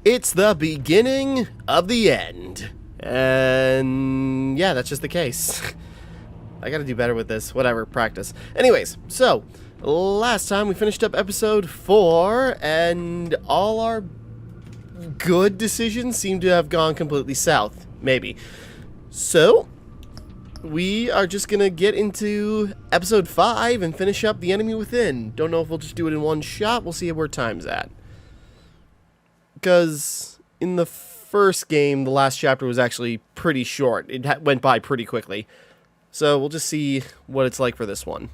It's the beginning of the end. And yeah, that's just the case. I gotta do better with this. Whatever, practice. Anyways, so last time we finished up episode 4, and all our good decisions seem to have gone completely south. Maybe. So, we are just gonna get into episode 5 and finish up The Enemy Within. Don't know if we'll just do it in one shot. We'll see where time's at. Because in the first game, the last chapter was actually pretty short. It went by pretty quickly. So we'll just see what it's like for this one.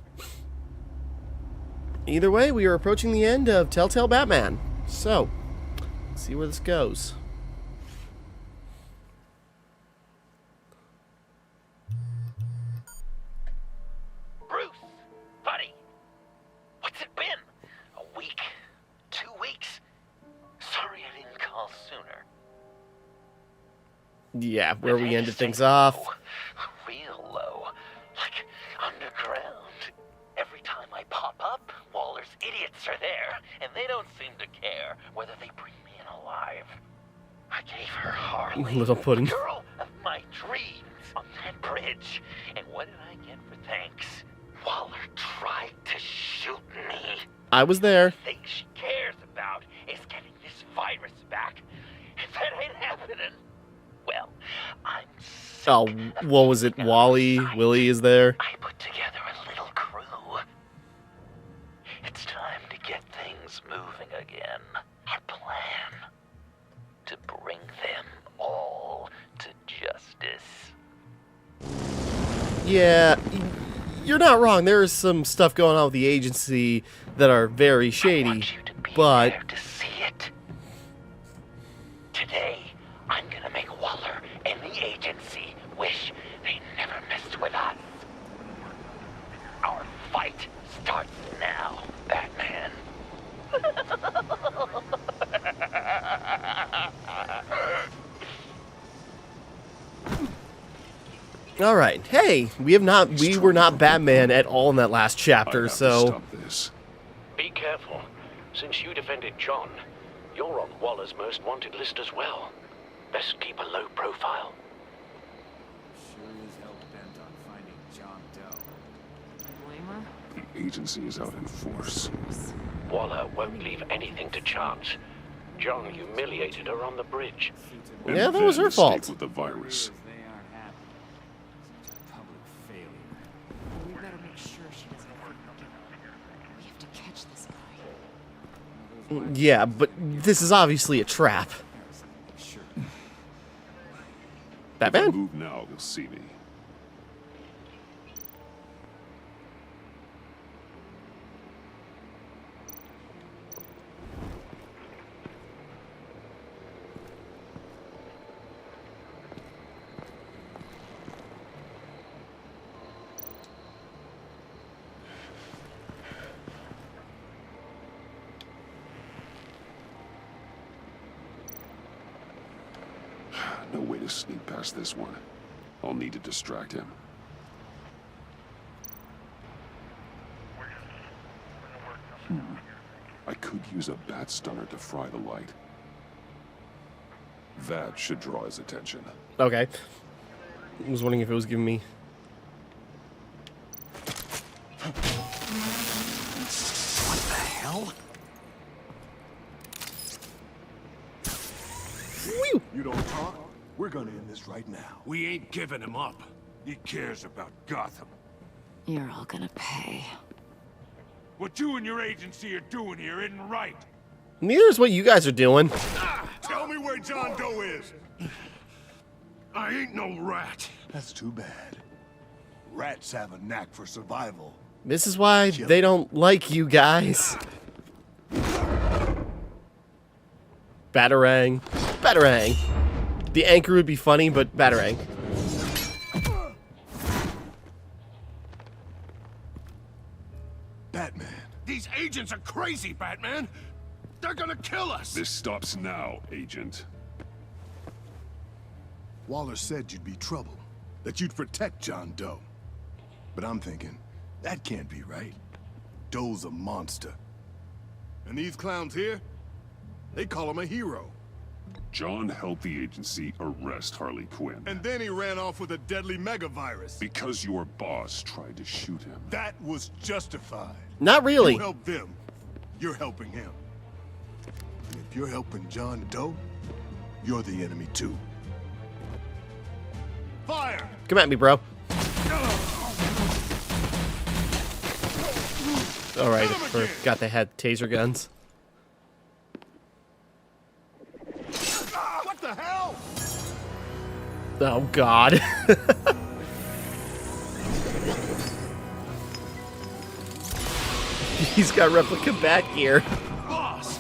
Either way, we are approaching the end of Telltale Batman. So, let's see where this goes. Bruce, buddy, what's it been? A week? 2 weeks? Sorry I didn't call sooner. Yeah, where we ended things off. Real low. Like underground. Every time I pop up, Waller's idiots are there, and they don't seem to care whether they bring me in alive. I gave her Harley, Little pudding. the girl of my dreams, on that bridge. And what did I get for thanks? Waller tried to shoot me. I was there. The thing she cares about is getting this virus back. If that ain't happening, well, I'm sick. Oh, what was it? Wally? Willie is there? I put together a little crew. It's time to get things moving again. Our plan. To bring them all to justice. Yeah, you're not wrong. There is some stuff going on with the agency that are very I shady, want you to be but there to see it. Today, I'm gonna make Waller and the agency wish they never messed with us. Our fight starts now, Batman. all right. Hey, we were not Batman at all in that last chapter, so Stop this. Be careful. Since you defended John, you're on Waller's most wanted list as well. Best keep a low profile. Sure is hell bent on finding John Doe. Blame her? The agency is out in force. Waller won't leave anything to chance. John humiliated her on the bridge. And Yeah, that was then her escaped fault. with the virus. They aren't happy. Such a public failure. We better make sure she doesn't forget. We have to catch this guy. yeah, but this is obviously a trap. Sure. If I Batman? move now, they'll see me. No way to sneak past this one. I'll need to distract him. I could use a bat stunner to fry the light. That should draw his attention. Okay. I was wondering if it was giving me... What the hell? Whew! You don't talk, we're gonna end this right now. We ain't giving him up. He cares about Gotham. You're all gonna pay. What you and your agency are doing here isn't right. Neither is what you guys are doing. Tell me where John Doe is! I ain't no rat. That's too bad. Rats have a knack for survival. This is why they don't like you guys. Batarang. Batarang. The anchor would be funny, but Batarang. Batman. These agents are crazy, Batman. They're gonna kill us. This stops now, Agent. Waller said you'd be trouble, that you'd protect John Doe. But I'm thinking, that can't be right. Doe's a monster. And these clowns here, they call him a hero. John helped the agency arrest Harley Quinn. And then he ran off with a deadly megavirus. Because your boss tried to shoot him. That was justified. Not really. You help them, you're helping him. And if you're helping John Doe, you're the enemy too. Fire! Come at me, bro. Alright, forgot they had taser guns. What the hell? Oh, God. He's got replica back here. Boss!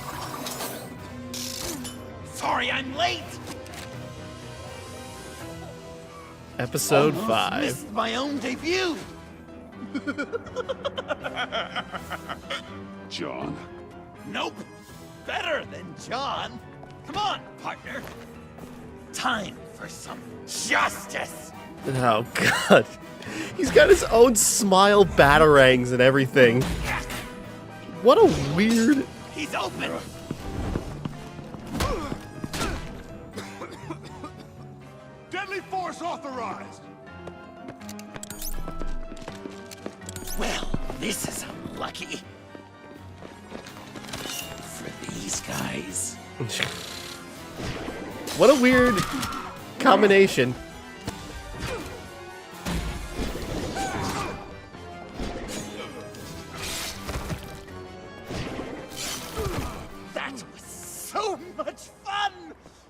Sorry I'm late! Episode Almost 5. missed my own debut! John? Nope. Better than John. Come on, partner. Time for some justice. Oh, God. He's got his own smile batarangs and everything. What a weird... He's open. Deadly force authorized! Well, this is unlucky. For these guys. What a weird combination. That was so much fun!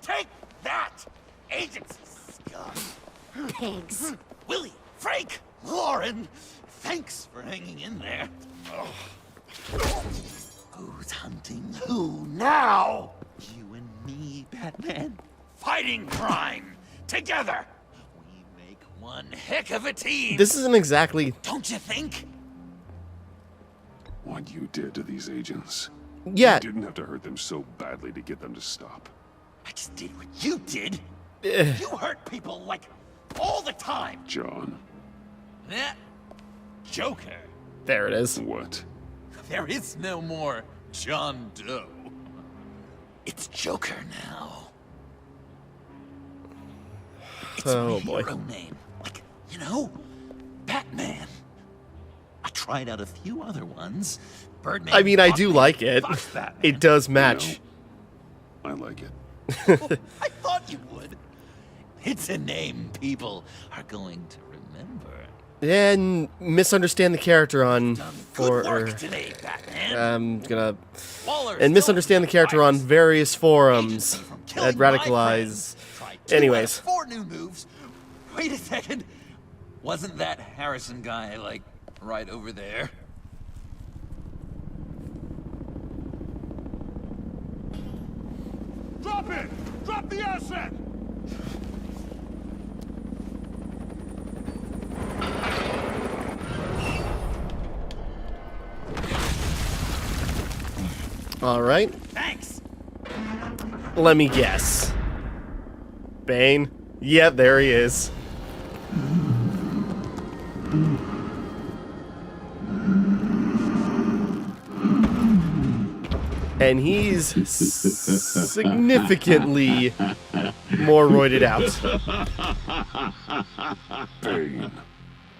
Take that, agency scum! Pigs. Willie, Frank, Lauren, thanks for hanging in there. Who's hunting who now? You and me, Batman. Fighting crime together. We make one heck of a team. This isn't exactly... Don't you think? What you did to these agents. Yeah. You didn't have to hurt them so badly to get them to stop. I just did what you did. Eh. You hurt people like all the time. John, That Joker. There it is. what? There is no more John Doe. It's Joker now. It's Oh, my boy. hero name. Like, you know, Batman. I tried out a few other ones. Birdman. I mean, I do Hawkman, like it. Fox Batman. It does match. I like it. I thought you would. It's a name people are going to remember. And misunderstand the character on... Done for... good work today, Batman. I'm gonna... Waller's And misunderstand the character on virus. various forums Agency from that killing my radicalize... friends. Tried 2 Anyways. out of 4 new moves. Wait a second. Wasn't that Harrison guy, like, right over there? Drop it! Drop the asset! Alright, Thanks. let me guess. Bane? Yeah, there he is. And he's significantly more roided out. Bane.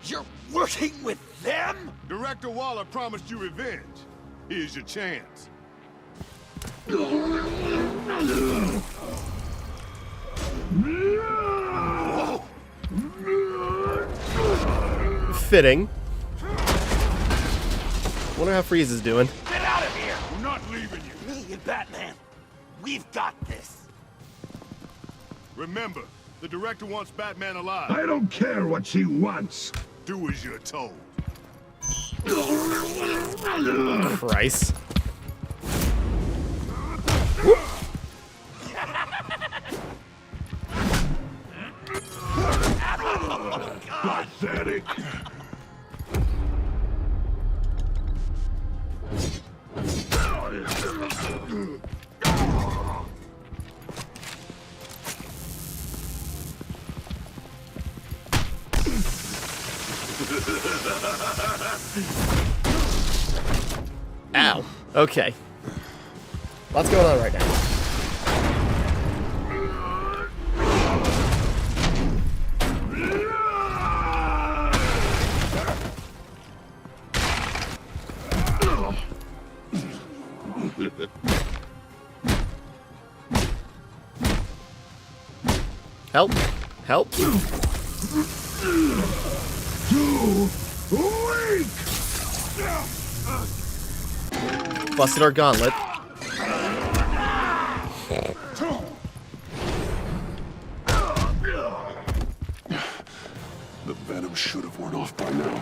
You're working with them? Director Waller promised you revenge. Here's your chance. Fitting. Wonder how Freeze is doing. Get out of here! We're not leaving you. Me and Batman, we've got this. Remember, the director wants Batman alive. I don't care what she wants. Do as you're told. Christ. Pathetic. Ow. Okay. What's going on right now? Help. Help. Too weak! Busted our gauntlet. The venom should have worn off by now.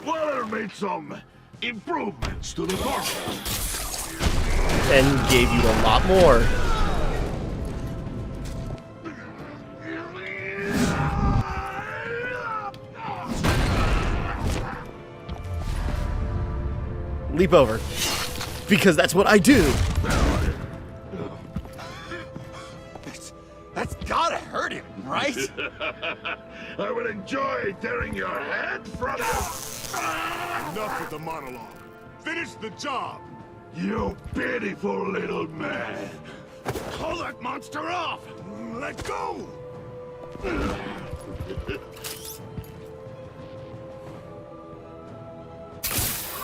Waller made some improvements to the corpse. And gave you a lot more. Leap over. Because that's what I do. That's gotta hurt him, right? I will enjoy tearing your head from Enough with the monologue. Finish the job. you, pitiful little man. Call that monster off. Let go.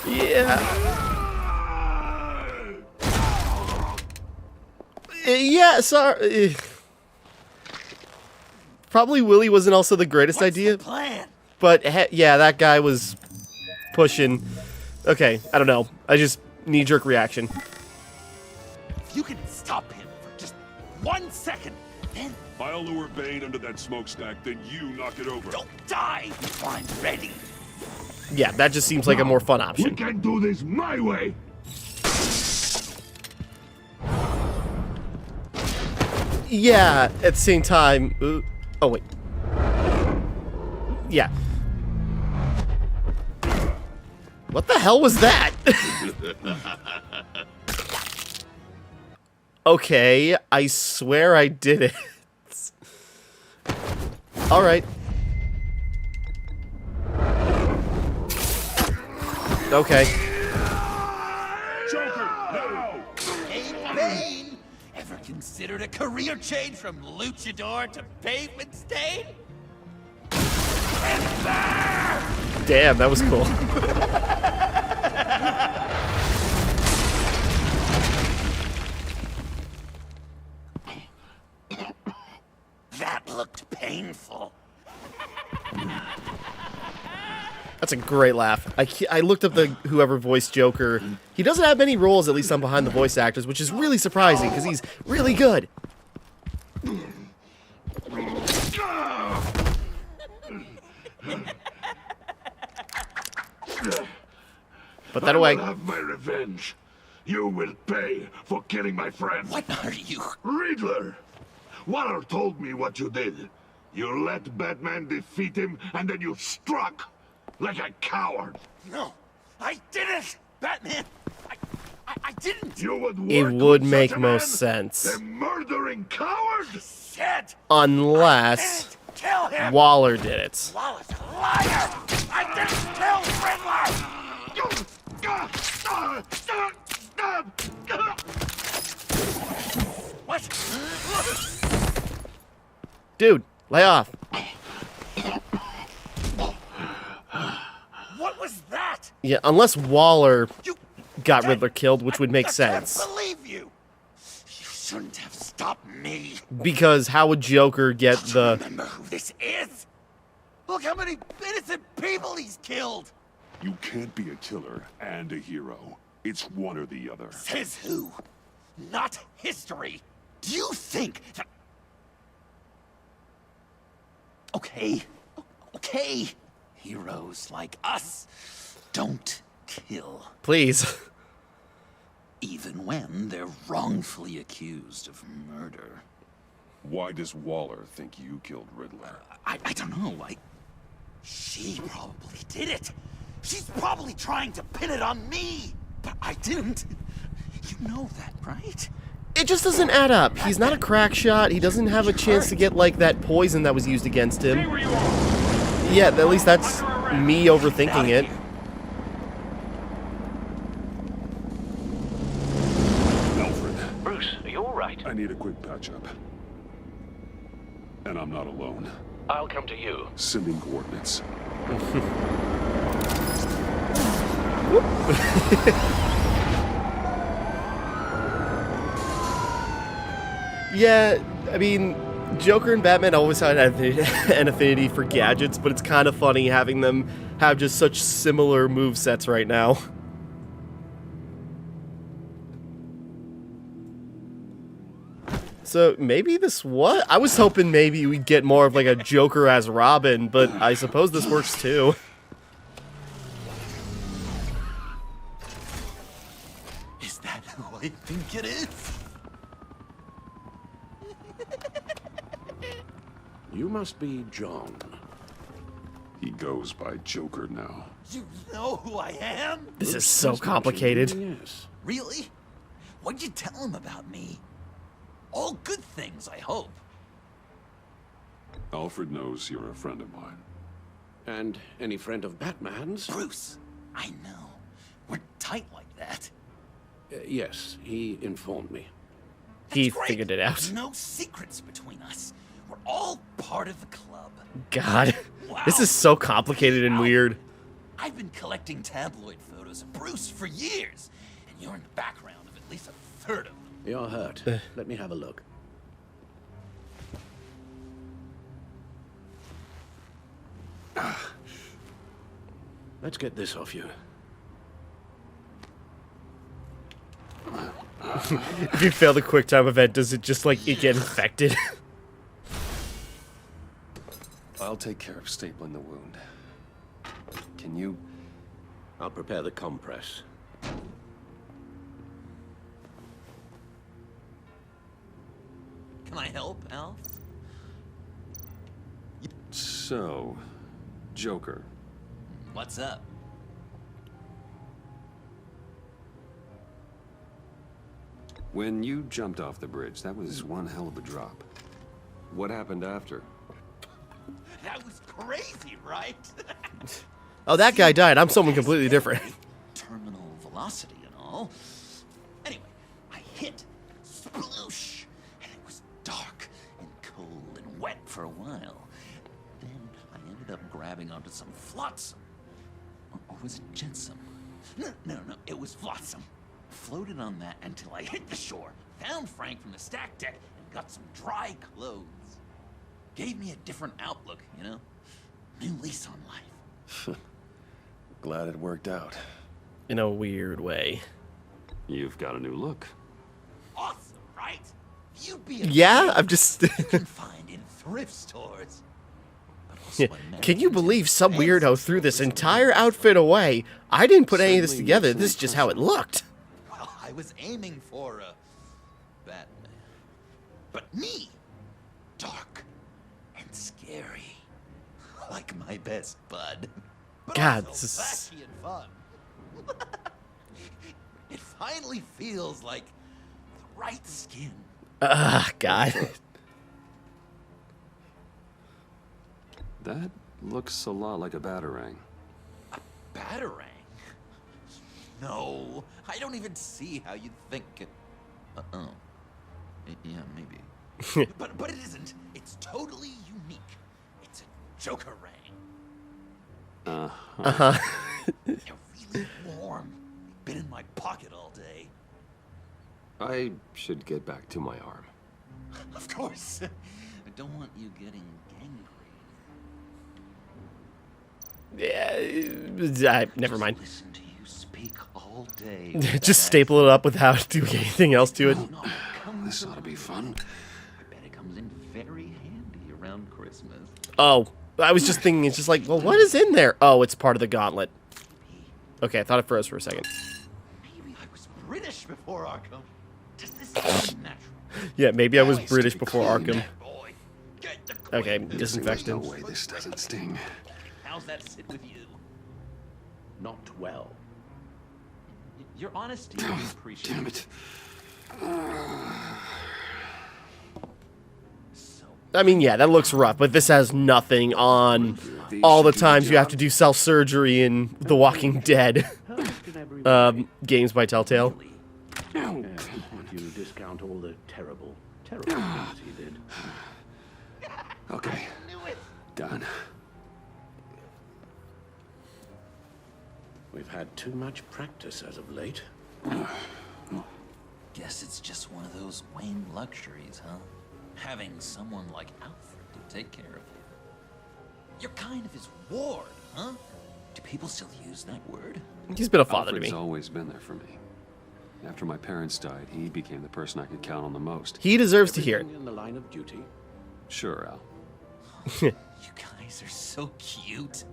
Yeah. Yeah, sorry. Probably Willie wasn't also the greatest idea. Plan. But yeah, that guy was pushing. Okay, I don't know. I just knee-jerk reaction. If you can stop him for just 1 second, then I'll lure Bane under that smokestack, then you knock it over. don't die before I'm ready. Yeah, that just seems like a more fun We option. can do this my way. Yeah, at the same time. Oh wait. Yeah. What the hell was that? Okay, I swear I did it. All right. Okay. Joker, now! Hey, Bane! Ever considered a career change from luchador to pavement stain? Damn, that was cool. That looked painful. That's a great laugh. I looked up the whoever voiced Joker. He doesn't have many roles, at least on Behind the Voice Actors, which is really surprising because he's really good. Put that I away. will have my revenge. You will pay for killing my friend. What are you? Riddler! Waller told me what you did. You let Batman defeat him, and then you struck like a coward. No, I didn't! Batman! I didn't! You would It work would with make such a most man? sense. A murdering coward? Shit! Unless Kill him! Waller did it. Wallace, liar! I didn't kill Riddler! What? Dude, lay off. What was that? Yeah, unless Waller You got Riddler killed, which would make sense. I can't believe you! You shouldn't have stopped me. Because how would Joker get the... Remember who this is? Look how many innocent people he's killed! You can't be a killer and a hero. It's one or the other. Says who? Not history. Do you think that... Okay. Okay. Heroes like us don't kill. Please. Even when they're wrongfully accused of murder. Why does Waller think you killed Riddler? I don't know. She probably did it. She's probably trying to pin it on me. But I didn't. You know that, right? It just doesn't add up. He's not a crack shot. He doesn't have a chance to get, like, that poison that was used against him. Yeah, at least that's me overthinking it. Alfred, Bruce, are you alright? I need a quick patch-up. And I'm not alone. I'll come to you. Sending coordinates. Yeah, I mean, Joker and Batman always had an affinity for gadgets, but it's kind of funny having them have just such similar movesets right now. So maybe this what? I was hoping maybe we'd get more of like a Joker as Robin, but I suppose this works too. Is that who I think it is? You must be John. He goes by Joker now. You know who I am? This is so complicated. Yes. Really? What'd you tell him about me? All good things, I hope. Alfred knows you're a friend of mine. And any friend of Batman's? Bruce, I know. We're tight like that. Yes, he informed me. He That's great. figured it out. No secrets between us. We're all part of the club. God, Wow. this is so complicated and Wow. weird. I've been collecting tabloid photos of Bruce for years, and you're in the background of at least a third of them. You're hurt. Let me have a look. Let's get this off you. If you fail the quick time event, does it just like it get infected? I'll take care of stapling the wound. Can you? I'll prepare the compress. Can I help, Al? So, Joker. What's up? When you jumped off the bridge, that was one hell of a drop. What happened after? That was crazy, right? Oh, that guy died. I'm someone completely different. Terminal velocity and all. Anyway, I hit, sploosh, and it was dark and cold and wet for a while. Then I ended up grabbing onto some flotsam. Or was it jetsam? No, it was flotsam. Floated on that until I hit the shore, found Frank from the stack deck, and got some dry clothes. Gave me a different outlook, you know? New lease on life. Glad it worked out. In a weird way. You've got a new look. Awesome, right? You'd be a Yeah, I'm just... you can find in thrift stores. But also Can you believe some weirdo threw this entire outfit away? I didn't put any of this Certainly together. makes This is an just how it looked. Well, I was aiming for a Batman. But me, dark and scary. Like my best bud. But God, also this is... flashy and fun. It finally feels like the right skin. God. That looks a lot like a batarang. Batarang? No, I don't even see how you'd think it. Uh-oh. Yeah, maybe. but it isn't. It's totally unique. It's a Joker ring. Uh-huh. They're really warm. Been in my pocket all day. I should get back to my arm. Of course. I don't want you getting gangrene. Yeah, never mind. Listen to you speak all day. Just staple it up without doing anything else to it. No, it comes This ought to be fun. I bet it comes in very handy around Christmas. Oh, I was just thinking, it's just like, well, what is in there? Oh, it's part of the gauntlet. Okay, I thought it froze for a second. Maybe I was British before Arkham. Does this seem natural? Yeah, maybe I was Nice to British be before clean. Arkham. Boy, get the Okay, queen. There's disinfectant. no way this doesn't sting. How's that sit with you? Not well. Your honesty is appreciated. Damn it. So, I mean, yeah, that looks rough, but this has nothing on all the times you have to do self-surgery in The Walking Dead Perfect in every way. games by Telltale. really, If you discount all the terrible things he did. Okay, knew it. done. We've had too much practice as of late. Guess it's just one of those Wayne luxuries, huh? Having someone like Alfred to take care of you. You're kind of his ward, huh? Do people still use that word? He's been a father Alfred's to me. always been there for me. After my parents died, he became the person I could count on the most. He deserves to hear it. Everything in the line of duty. Sure, Al. You guys are so cute.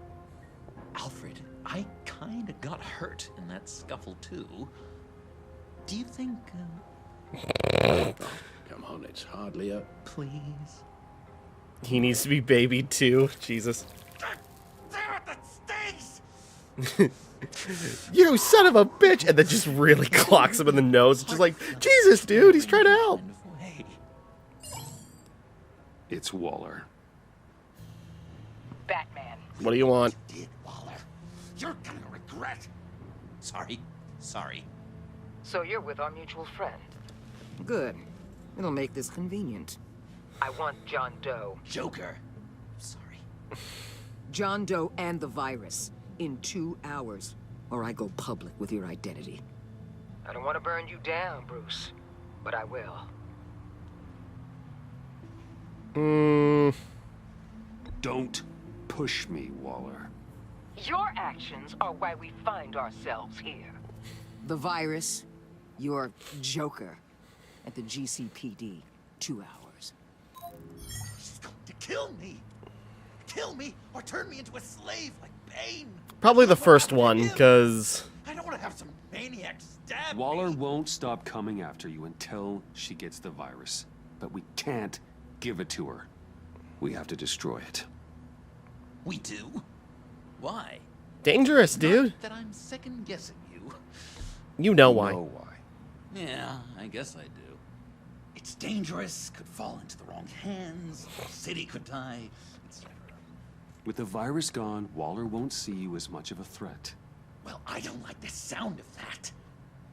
Alfred, I kinda got hurt in that scuffle too. Do you think, Come on, it's hardly a... please? He needs to be babied too. Jesus. Damn it, that stings! You son of a bitch! And then just really clocks him in the nose. Just like, Jesus, dude, he's trying to help. Kind of way. It's Waller. Batman. What do you want? You did, Waller. You're gonna regret. Sorry. So you're with our mutual friend. Good. It'll make this convenient. I want John Doe. Joker. Sorry. John Doe and the virus. In 2 hours. Or I go public with your identity. I don't want to burn you down, Bruce, but I will. Don't push me, Waller. Your actions are why we find ourselves here. The virus, your Joker. At the GCPD. 2 hours. She's going to kill me. Kill me or turn me into a slave like Bane. Probably the first one, because... I don't want to have some maniac stab Waller me. won't stop coming after you until she gets the virus. But we can't give it to her. We have to destroy it. We do? Why? Dangerous, dude. Not that I'm second guessing you. You know why. Know why. Yeah, I guess I do. It's dangerous, could fall into the wrong hands, the city could die, etc. With the virus gone, Waller won't see you as much of a threat. Well, I don't like the sound of that.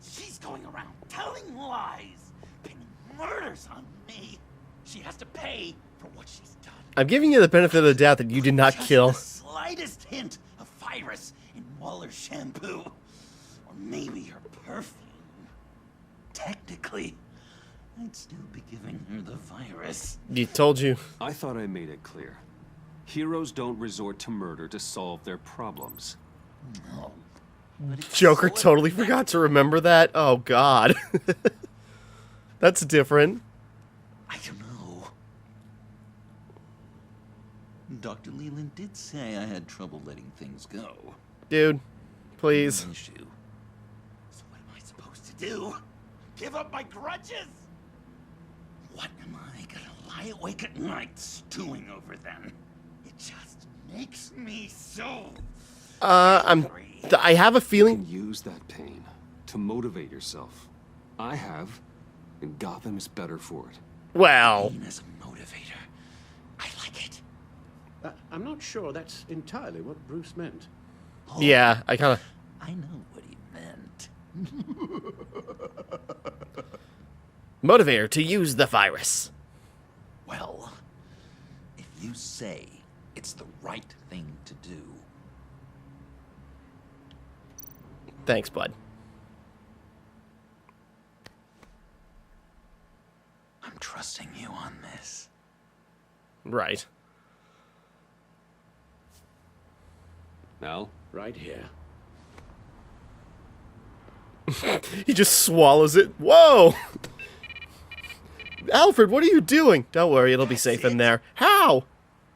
She's going around telling lies, pinning murders on me. She has to pay for what she's done. I'm giving you the benefit of the doubt that you did not Just kill. the slightest hint of virus in Waller's shampoo. Or maybe her perfume. Technically, I'd still be giving her the virus. You told you. I thought I made it clear. Heroes don't resort to murder to solve their problems. No. But it's Joker so totally forgot to remember that. Oh, God. That's different. I don't know. Dr. Leland did say I had trouble letting things go. Dude, please. An issue. So what am I supposed to do? Give up my grudges? What am I gonna lie awake at night stewing over then? It just makes me so angry. I have a You feeling. can use that pain to motivate yourself. I have, and Gotham's better for it. Well, Pain as a motivator. I like it. I'm not sure that's entirely what Bruce meant. Oh, yeah, I kind of. I know what he meant. Motivator to use the virus. Well, if you say it's the right thing to do, Thanks, bud. I'm trusting you on this. Right. Al? Right here. He just swallows it. Whoa! Alfred, what are you doing? Don't worry, it'll be safe in there. How?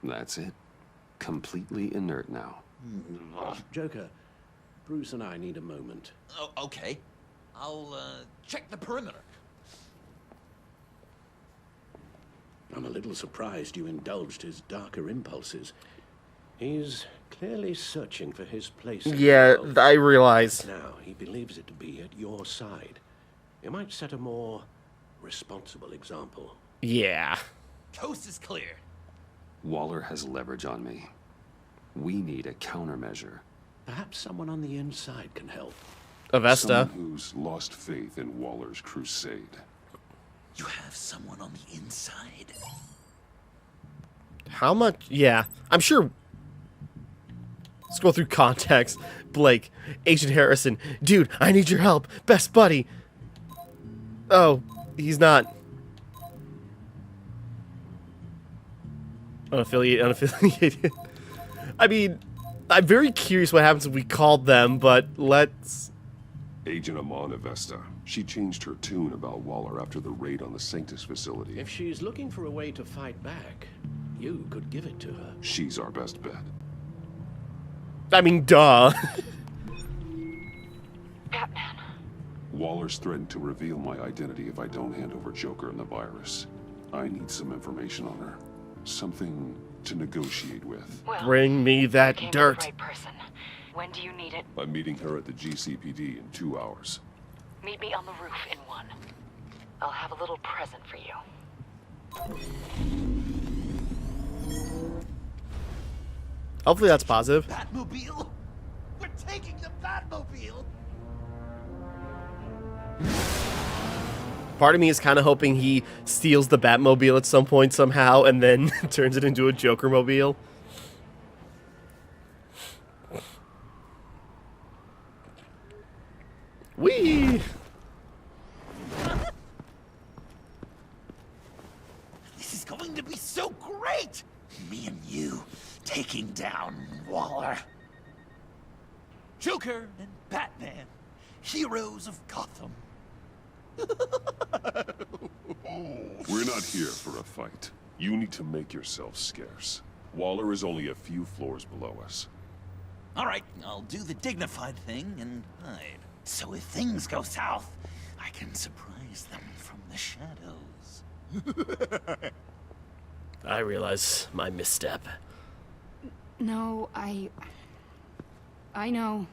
That's it. Completely inert now. Joker, Bruce and I need a moment. Oh, okay. I'll check the perimeter. I'm a little surprised you indulged his darker impulses. He's clearly searching for his place in the Yeah, world. I realize. Now, he believes it to be at your side. You might set a more responsible example. Yeah. Coast is clear. Waller has leverage on me. We need a countermeasure. Perhaps someone on the inside can help. Avesta. Someone who's lost faith in Waller's crusade. You have someone on the inside. How much? Yeah. I'm sure. Let's go through context. Blake, Agent Harrison. Dude, I need your help. Best buddy. Oh, he's not. Unaffiliated. I mean, I'm very curious what happens if we called them, but let's... Agent Amon Avesta. She changed her tune about Waller after the raid on the Sanctus facility. If she's looking for a way to fight back, you could give it to her. She's our best bet. I mean, duh. Batman. Waller's threatened to reveal my identity if I don't hand over Joker and the virus. I need some information on her. Something to negotiate with. Well, Bring me that came to dirt. the right person. When do you need it? I'm meeting her at the GCPD in 2 hours. Meet me on the roof in 1. I'll have a little present for you. Hopefully that's positive. Batmobile? We're taking the Batmobile! Part of me is kind of hoping he steals the Batmobile at some point somehow and then turns it into a Joker-mobile. Whee! This is going to be so great! Me and you taking down Waller. Joker and Batman, heroes of Gotham. We're not here for a fight. You need to make yourself scarce. Waller is only a few floors below us. All right, I'll do the dignified thing and hide. So if things go south, I can surprise them from the shadows. I realize my misstep. No, I know.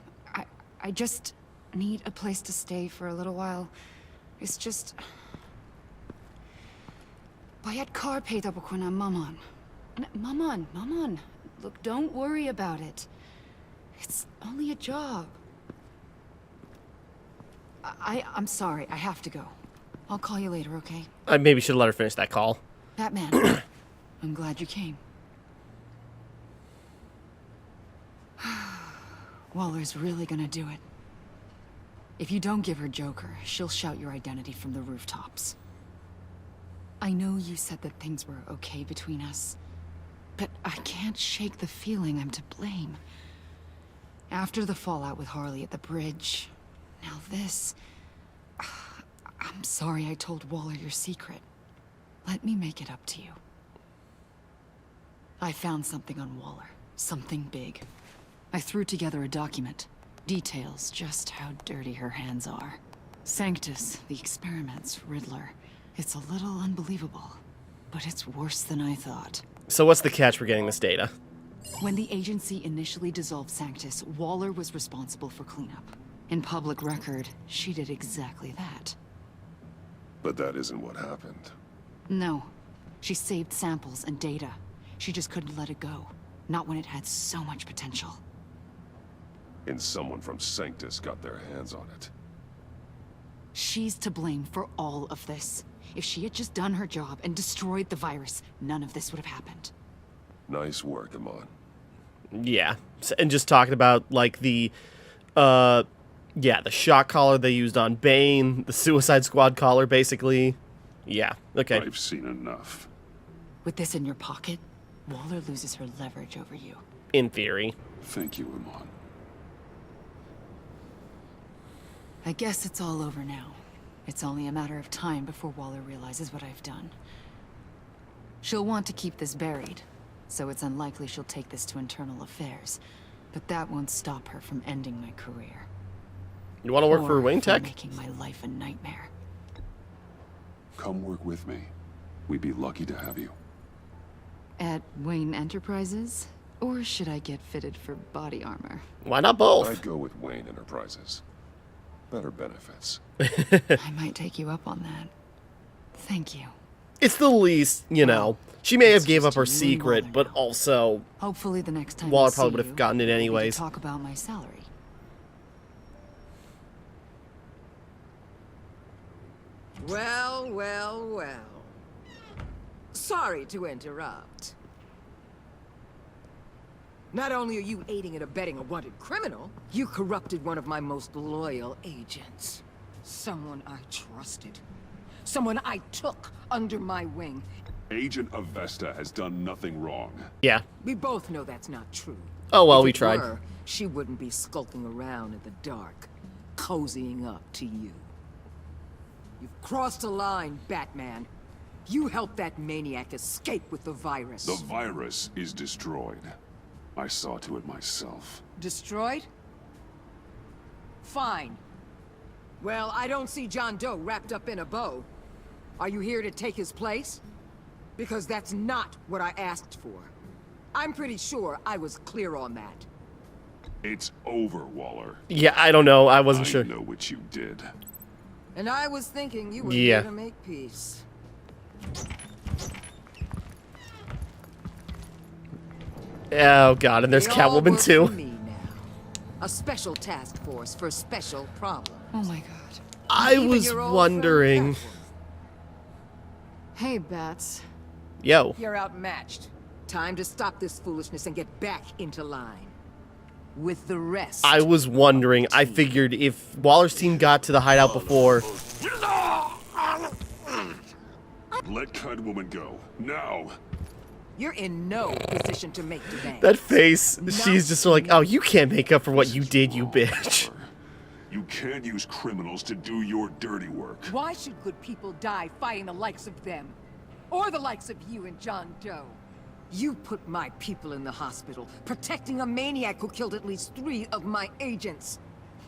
I just need a place to stay for a little while. It's just... bayat kar peita ko na maman. Maman. Look, don't worry about it. It's only a job. I'm sorry. I have to go. I'll call you later, okay? I maybe should let her finish that call. Batman, I'm glad you came. Waller's really gonna do it. If you don't give her Joker, she'll shout your identity from the rooftops. I know you said that things were okay between us, but I can't shake the feeling I'm to blame. After the fallout with Harley at the bridge, now this... I'm sorry I told Waller your secret. Let me make it up to you. I found something on Waller. Something big. I threw together a document. Details just how dirty her hands are. Sanctus, the experiments, Riddler. It's a little unbelievable, but it's worse than I thought. So what's the catch for getting this data? When the agency initially dissolved Sanctus, Waller was responsible for cleanup. In public record, she did exactly that. But that isn't what happened. No. She saved samples and data. She just couldn't let it go. Not when it had so much potential. And someone from Sanctus got their hands on it. She's to blame for all of this. If she had just done her job and destroyed the virus, none of this would have happened. Nice work, Amon. Yeah. And just talking about, like, the shock collar they used on Bane, the Suicide Squad collar, basically. Yeah, okay. I've seen enough. With this in your pocket, Waller loses her leverage over you. In theory. Thank you, Amon. I guess it's all over now. It's only a matter of time before Waller realizes what I've done. She'll want to keep this buried, so it's unlikely she'll take this to internal affairs. But that won't stop her from ending my career. You want to work for Or Wayne from Tech? making my life a nightmare. Come work with me. We'd be lucky to have you. At Wayne Enterprises? Or should I get fitted for body armor? Why not both? I'd go with Wayne Enterprises. Better benefits. I might take you up on that. Thank you. It's the least, you know. She may have gave up her just you and secret, Waller but now. also Hopefully the next time Waller I probably see would have you, gotten it we can anyways. talk about my salary. Well. Sorry to interrupt. Not only are you aiding and abetting a wanted criminal, you corrupted one of my most loyal agents. Someone I trusted. Someone I took under my wing. Agent Avesta has done nothing wrong. Yeah. We both know that's not true. Oh, well, If we it tried. were, she wouldn't be skulking around in the dark, cozying up to you. You've crossed a line, Batman. You helped that maniac escape with the virus. The virus is destroyed. I saw to it myself. Destroyed? Fine. Well, I don't see John Doe wrapped up in a bow. Are you here to take his place? Because that's not what I asked for. I'm pretty sure I was clear on that. It's over, Waller. Yeah, I don't know. I wasn't sure. I know what you did. And I was thinking you were Yeah. here to make peace. Oh god, and there's They all Catwoman work too. for me now. A special task force for special problems. Oh my god. I Even was your old wondering. friend Hey, Bats. Yo. Catwoman. You're outmatched. Time to stop this foolishness and get back into line. With the rest. I was wondering. I figured if Waller's team got to the hideout before. Let Catwoman go. Now. You're in no position to make demands. That face, Not she's just sort of like, oh, you can't make up for what you did, you bitch. You can't use criminals to do your dirty work. Why should good people die fighting the likes of them? Or the likes of you and John Doe? You put my people in the hospital, protecting a maniac who killed at least 3 of my agents.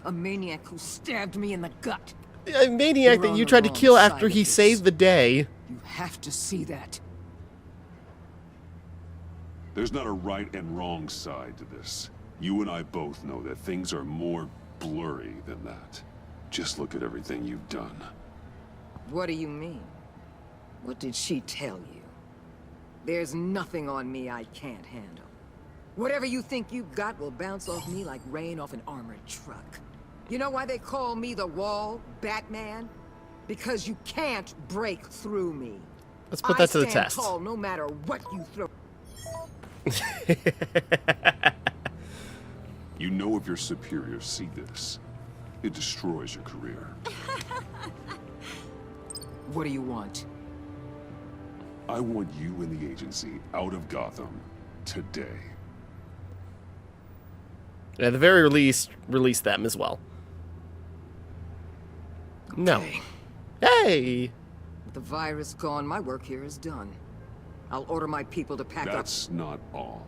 A maniac who stabbed me in the gut. A maniac You're that on you the tried to wrong kill side after of he this. saved the day. You have to see that. There's not a right and wrong side to this. You and I both know that things are more blurry than that. Just look at everything you've done. What do you mean? What did she tell you? There's nothing on me I can't handle. Whatever you think you've got will bounce off me like rain off an armored truck. You know why they call me the Wall, Batman? Because you can't break through me. Let's put that to the I stand test. tall no matter what you throw. You know if your superiors see this, it destroys your career. What do you want? I want you and the agency out of Gotham today. At the very least, release them as well. No. Okay. Hey! With the virus gone, my work here is done. I'll order my people to pack up. That's not all.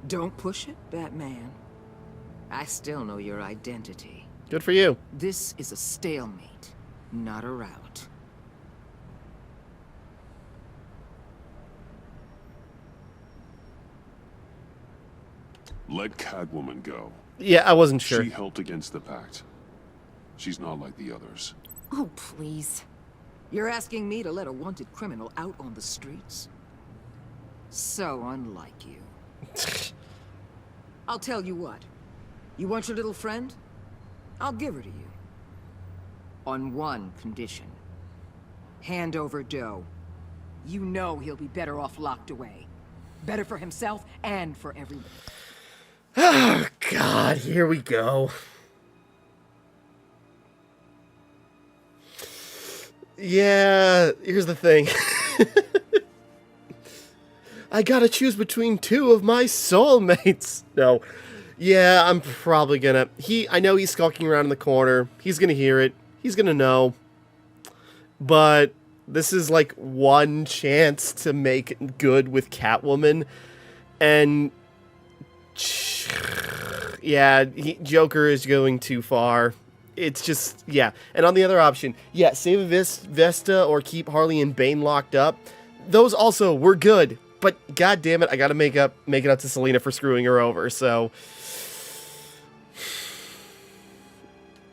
Don't push it, Batman. I still know your identity. Good for you. This is a stalemate, not a rout. Let Catwoman go. Yeah, I wasn't sure. She helped against the Pact. She's not like the others. Oh, please. You're asking me to let a wanted criminal out on the streets? So unlike you. I'll tell you what. You want your little friend? I'll give her to you. On one condition. Hand over Doe. You know he'll be better off locked away. Better for himself and for everyone. Oh, God, here we go. Yeah, here's the thing. I gotta choose between 2 of my soulmates. No. Yeah, I'm probably gonna... I know he's skulking around in the corner. He's gonna hear it. He's gonna know. But this is like one chance to make good with Catwoman. And... yeah, Joker is going too far. It's just, yeah. And on the other option, yeah, save Vesta or keep Harley and Bane locked up. Those also were good. But god damn it, I gotta make it up to Selina for screwing her over, so.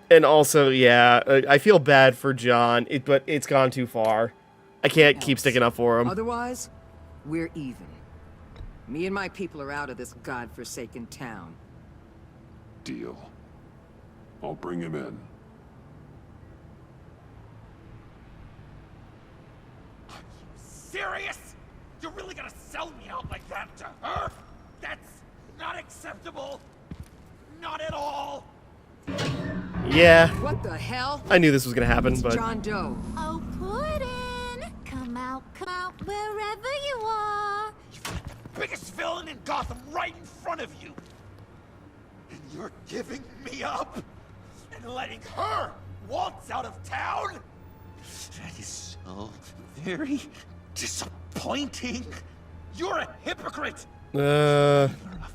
And also, yeah, I feel bad for John, but it's gone too far. I can't keep sticking up for him. Otherwise, we're even. Me and my people are out of this godforsaken town. Deal. I'll bring him in. Serious? You're really gonna sell me out like that to her? That's not acceptable. Not at all. Yeah, What the hell? I knew this was gonna happen, It's but John Doe. Oh, Puddin', come out, wherever you are. Biggest villain in Gotham right in front of you. And you're giving me up and letting her waltz out of town? That is so very disappointing. You're a hypocrite. yeah,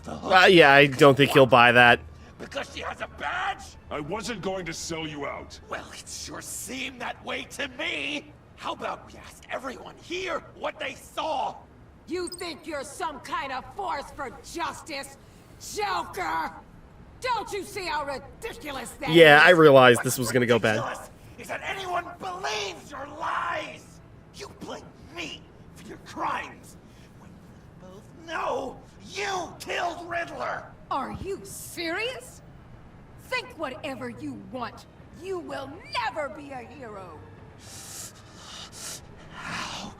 I don't think he'll buy that. Because she has a badge? I wasn't going to sell you out. Well, it sure seemed that way to me. How about we ask everyone here what they saw? You think you're some kind of force for justice, Joker? Don't you see how ridiculous that is? Yeah, I realized this was gonna go bad. Ridiculous is that anyone believes your lies. You blame me for your crimes when we both know you killed Riddler. Are you serious? Think whatever you want. You will never be a hero. How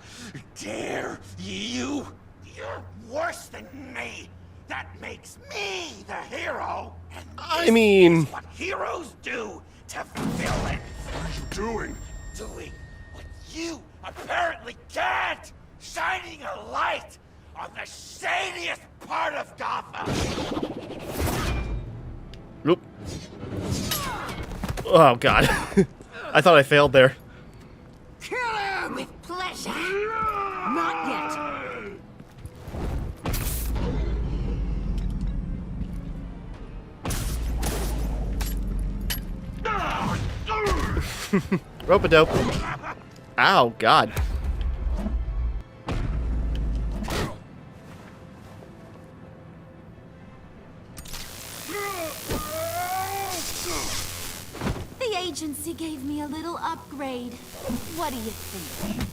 dare you? You're worse than me. That makes me the hero. And I mean, what heroes do to villains. What are you doing? Doing what you apparently can't. Shining a light on the shadiest part of Gotham. Oop. Oh god. I thought I failed there. Kill him! With pleasure. Not yet. Rope-a-dope. Ow, god. The agency gave me a little upgrade. What do you think?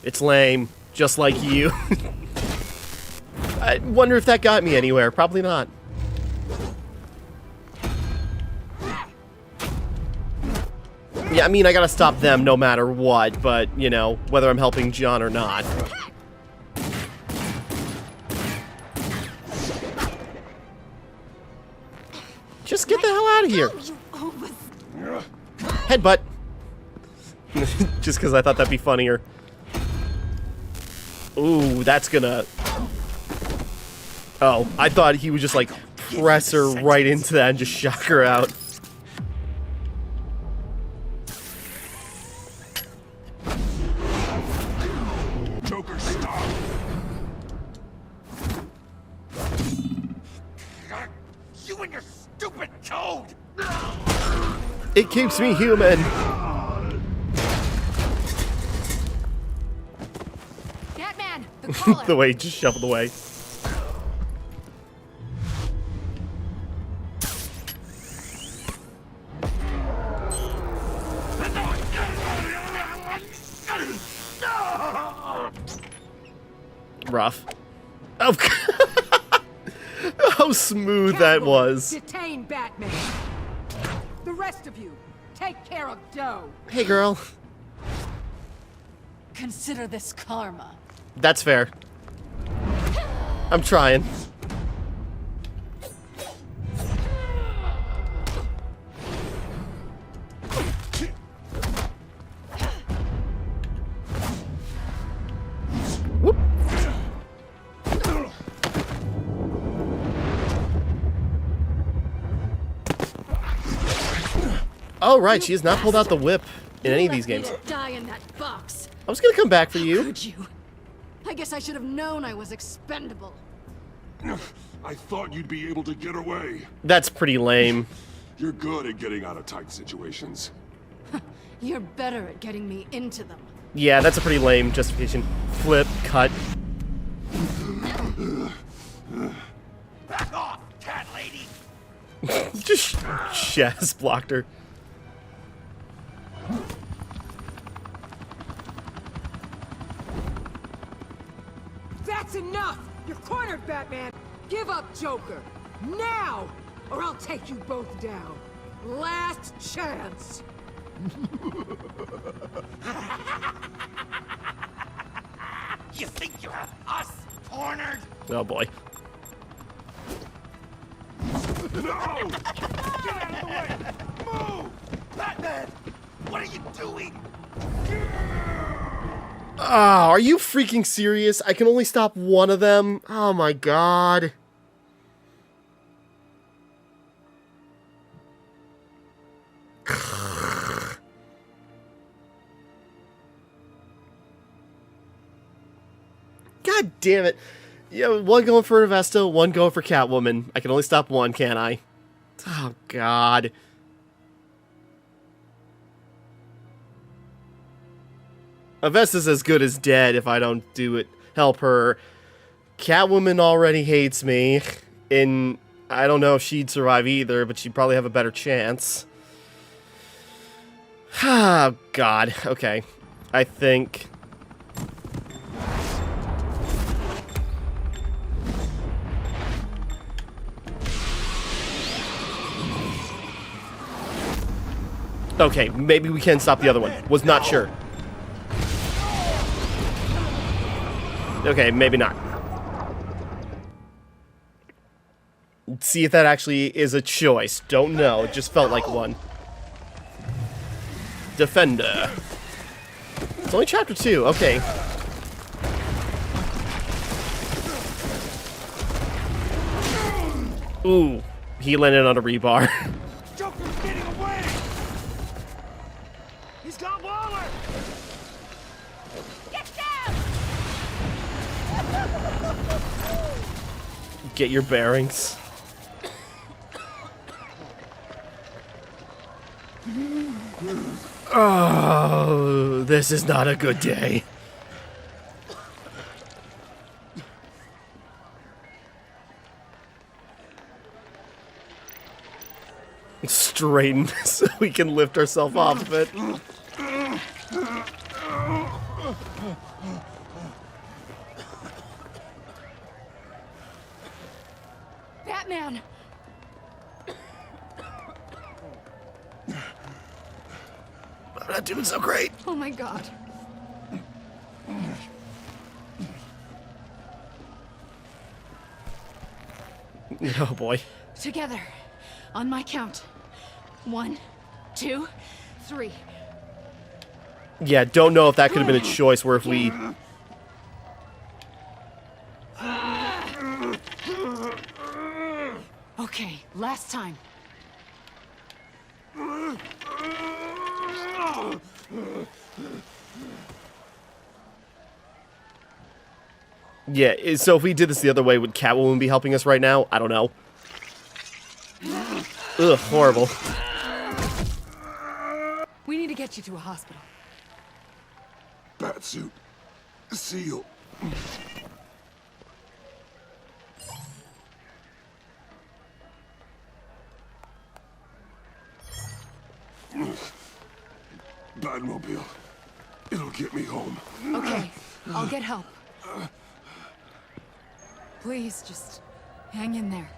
It's lame. Just like you. I wonder if that got me anywhere. Probably not. Yeah, I mean, I gotta stop them no matter what, but, you know, whether I'm helping John or not. Just get the hell out of here. Headbutt. Just because I thought that'd be funnier. Ooh, that's gonna... Oh, I thought he would just, like, press her right into that and just shock her out. Joker, stop! You and your stupid toad! It keeps me human. Batman, the collar. The way he just shuffled away. Rough. Oh, how smooth that was. Detain Batman. The rest of you, take care of Doe. Hey, girl. Consider this karma. That's fair. I'm trying. Whoop. Oh, right, she has not pulled out the whip in any of these games. Die in that box. I was gonna come back for you. Could you? I guess I should have known I was expendable. I thought you'd be able to get away. That's pretty lame. You're good at getting out of tight situations. You're better at getting me into them. Yeah, that's a pretty lame justification. Flip, cut. Back off, cat lady! Just chest blocked her. That's enough! You're cornered, Batman! Give up, Joker! Now! Or I'll take you both down. Last chance! You think you have us cornered? Oh boy. No! Get out of the way! Batman! What are you doing? Ah, are you freaking serious? I can only stop one of them? Oh my god. God damn it. Yeah, one going for Avesta, one going for Catwoman. I can only stop one, can't I? Oh, God. Avesta's as good as dead if I don't do it. Help her. Catwoman already hates me. And I don't know if she'd survive either, but she'd probably have a better chance. Oh, God. Okay. I think... Okay, maybe we can stop the other one. Was not sure. Okay, maybe not. See if that actually is a choice. Don't know. It just felt like one. Defender. It's only chapter 2. Okay. Ooh. He landed on a rebar. Joker's getting away! He's got Waller! Get down! Get your bearings. Oh, this is not a good day. Straighten so we can lift ourselves off of it. Batman! I'm not doing so great. Oh my god. Oh boy. Together. On my count. 1, 2, 3. Yeah, don't know if that could have been a choice where if we... Okay, last time. Yeah, so if we did this the other way, would Catwoman be helping us right now? I don't know. Ugh, horrible. We need to get you to a hospital. Batsuit. Seal. Batmobile. It'll get me home. Okay, I'll get help. Please, just hang in there.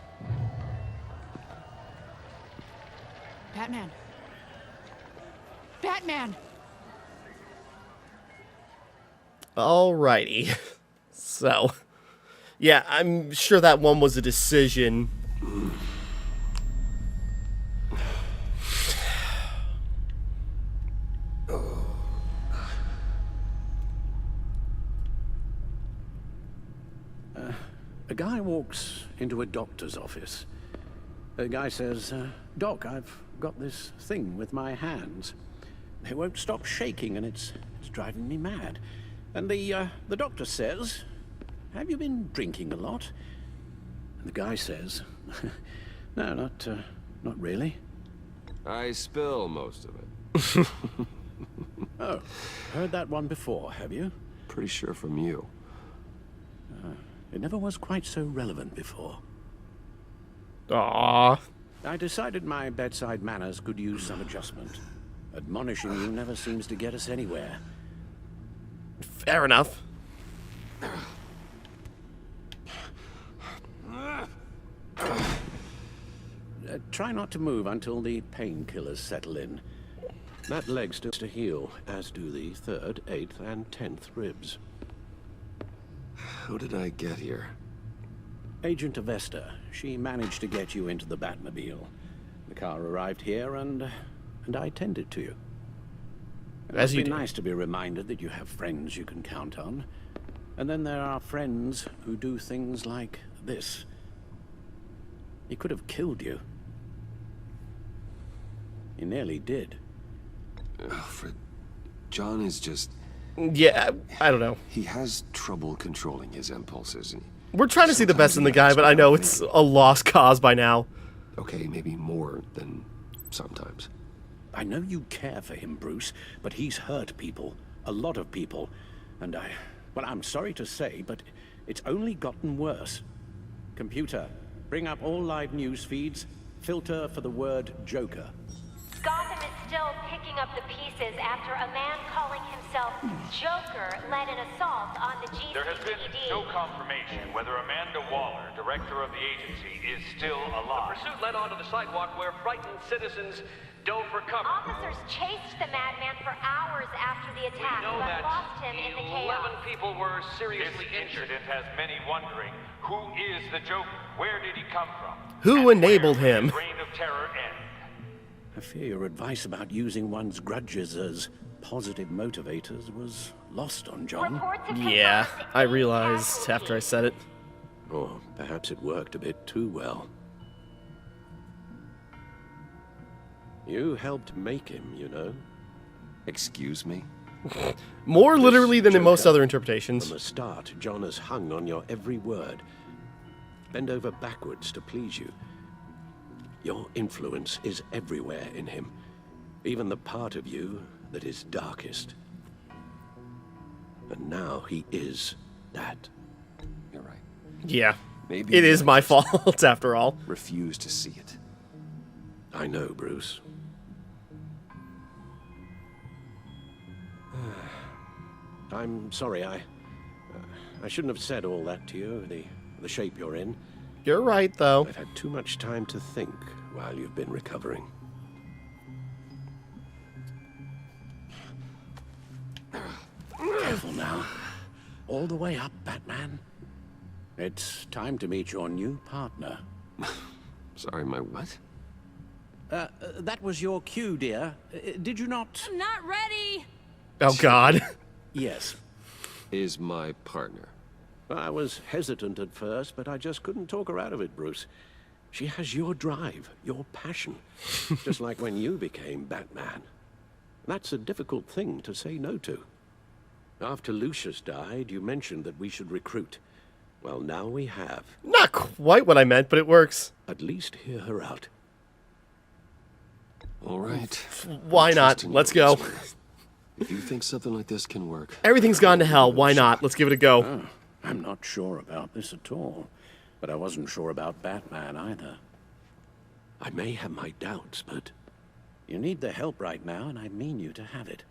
Batman. Batman! Alrighty. So, yeah, I'm sure that one was a decision. A guy walks into a doctor's office. The guy says, Doc, I've got this thing with my hands. They won't stop shaking and it's driving me mad. And the doctor says, have you been drinking a lot? And the guy says, no, not really. I spill most of it. Oh, heard that one before, have you? Pretty sure from you. It never was quite so relevant before. Aww. I decided my bedside manners could use some adjustment. Admonishing you never seems to get us anywhere. Fair enough. Try not to move until the painkillers settle in. That leg still to heal, as do the 3rd, 8th, and 10th ribs. How did I get here? Agent Avesta, she managed to get you into the Batmobile. The car arrived here, and I tended to you. It As must you be do. nice to be reminded that you have friends you can count on. And then there are friends who do things like this. He could have killed you. He nearly did. Alfred, John is just... Yeah, I don't know. He has trouble controlling his impulses. We're trying to see the best in the guy, but I know it's a lost cause by now. Okay, maybe more than sometimes. I know you care for him, Bruce, but he's hurt people. A lot of people. And well, I'm sorry to say, but it's only gotten worse. Computer, bring up all live news feeds. Filter for the word Joker. Gotham is still picking up the pieces after a man calling himself Joker led an assault on the GCPD. There has been no confirmation whether Amanda Waller, director of the agency, is still alive. The pursuit led onto the sidewalk where frightened citizens dove for cover. Officers chased the madman for hours after the attack, We know but that lost him in the 11 chaos. people were seriously injured. This incident has many wondering, who is the Joker? Where did he come from? Who enabled him? Where did his reign of terror end? I fear your advice about using one's grudges as positive motivators was lost on John. Yeah, I realized after I said it. Or perhaps it worked a bit too well. You helped make him, you know. Excuse me? More literally than in most Joker, other interpretations. From the start, John has hung on your every word. Bend over backwards to please you. Your influence is everywhere in him, even the part of you that is darkest. And now he is that. You're right. Yeah. Maybe It is my fault, after all. refuse to see it. I know, Bruce. I'm sorry, I shouldn't have said all that to you, the shape you're in. You're right, though. I've had too much time to think while you've been recovering. Careful now. All the way up, Batman. It's time to meet your new partner. Sorry, my what? That was your cue, dear. Did you not? I'm not ready. Oh, God. Yes. Is my partner. I was hesitant at first, but I just couldn't talk her out of it, Bruce. She has your drive, your passion, just like when you became Batman. That's a difficult thing to say no to. After Lucius died, you mentioned that we should recruit. Well, now we have. Not quite what I meant, but it works. At least hear her out. All right. Why I'll not? trust in Let's your go. judgment. If you think something like this can work... Everything's gone to hell. Why not? Let's give it a go. Oh, I'm not sure about this at all. But I wasn't sure about Batman either. I may have my doubts, but you need the help right now, and I mean you to have it.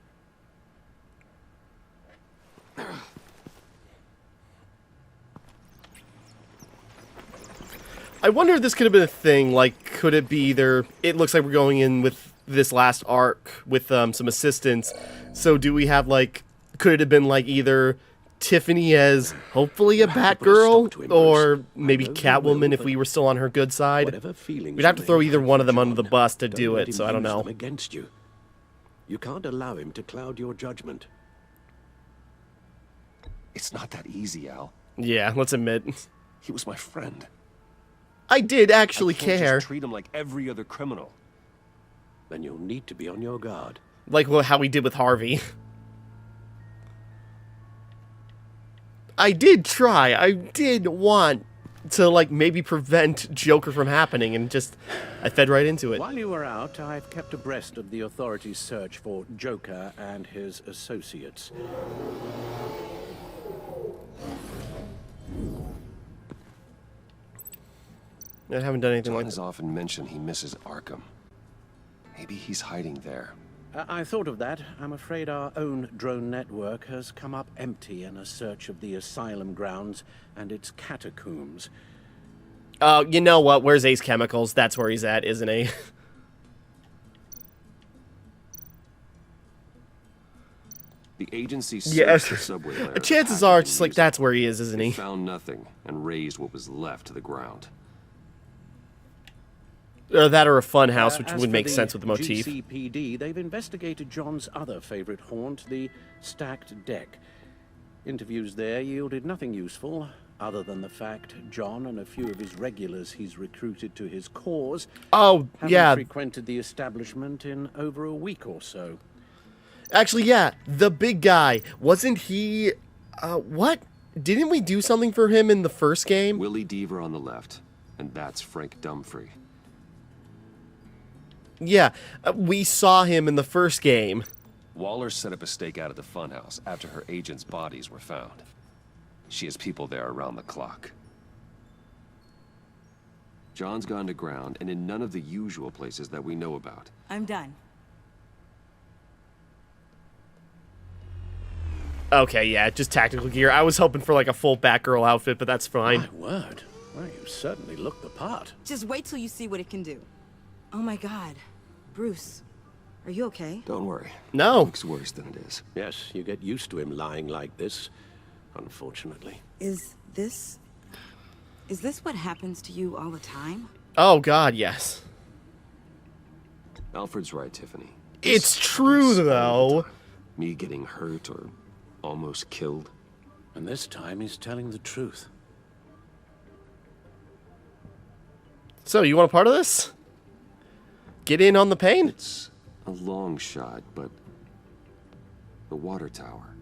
I wonder if this could have been a thing. Like, could it be either... It looks like we're going in with this last arc with some assistance. So do we have, like... Could it have been, like, either Tiffany as hopefully a Batgirl, or maybe Catwoman if we were still on her good side? We'd have to throw either one of them under the bus to do it, so I don't know. Against you. You can't allow him to cloud your judgment. It's not that easy, Al. Yeah, let's admit. He was my friend. I did actually I can't care. just treat him like every other criminal. Then you'll need to be on your guard. Like how we did with Harvey. I did try. I did want to, like, maybe prevent Joker from happening, and just... I fed right into it. While you were out, I've kept abreast of the authorities' search for Joker and his associates. I haven't done anything John like has that. often mentioned he misses Arkham. Maybe he's hiding there. I thought of that. I'm afraid our own drone network has come up empty in a search of the asylum grounds and its catacombs. You know what? Where's Ace Chemicals? That's where he's at, isn't he? The agency searched Yes. the subway layer. Chances are, it's just like, that's where he is, isn't They he? found nothing and razed what was left to the ground. Or that or a fun house, which As would for make the sense with the motif. GCPD, they've investigated John's other favorite haunt, the stacked deck. Interviews there yielded nothing useful, other than the fact John and a few of his regulars he's recruited to his cause haven't frequented the establishment in over a week or so. Actually, yeah, the big guy. Wasn't he... what? Didn't we do something for him in the first game? Willie Deaver on the left, and that's Frank Dumfrey. Yeah, we saw him in the first game. Waller set up a stakeout at the funhouse after her agents' bodies were found. She has people there around the clock. John's gone to ground and in none of the usual places that we know about. I'm done. Okay, yeah, just tactical gear. I was hoping for like a full Batgirl outfit, but that's fine. My word. Well, you certainly look the part. Just wait till you see what it can do. Oh my god. Bruce, are you okay? Don't worry. No. It looks worse than it is. Yes, you get used to him lying like this, unfortunately. Is this what happens to you all the time? Oh god, yes. Alfred's right, Tiffany. It's true, though. Me getting hurt or almost killed. And this time he's telling the truth. So, you want a part of this? Get in on the pain? It's a long shot, but the water tower,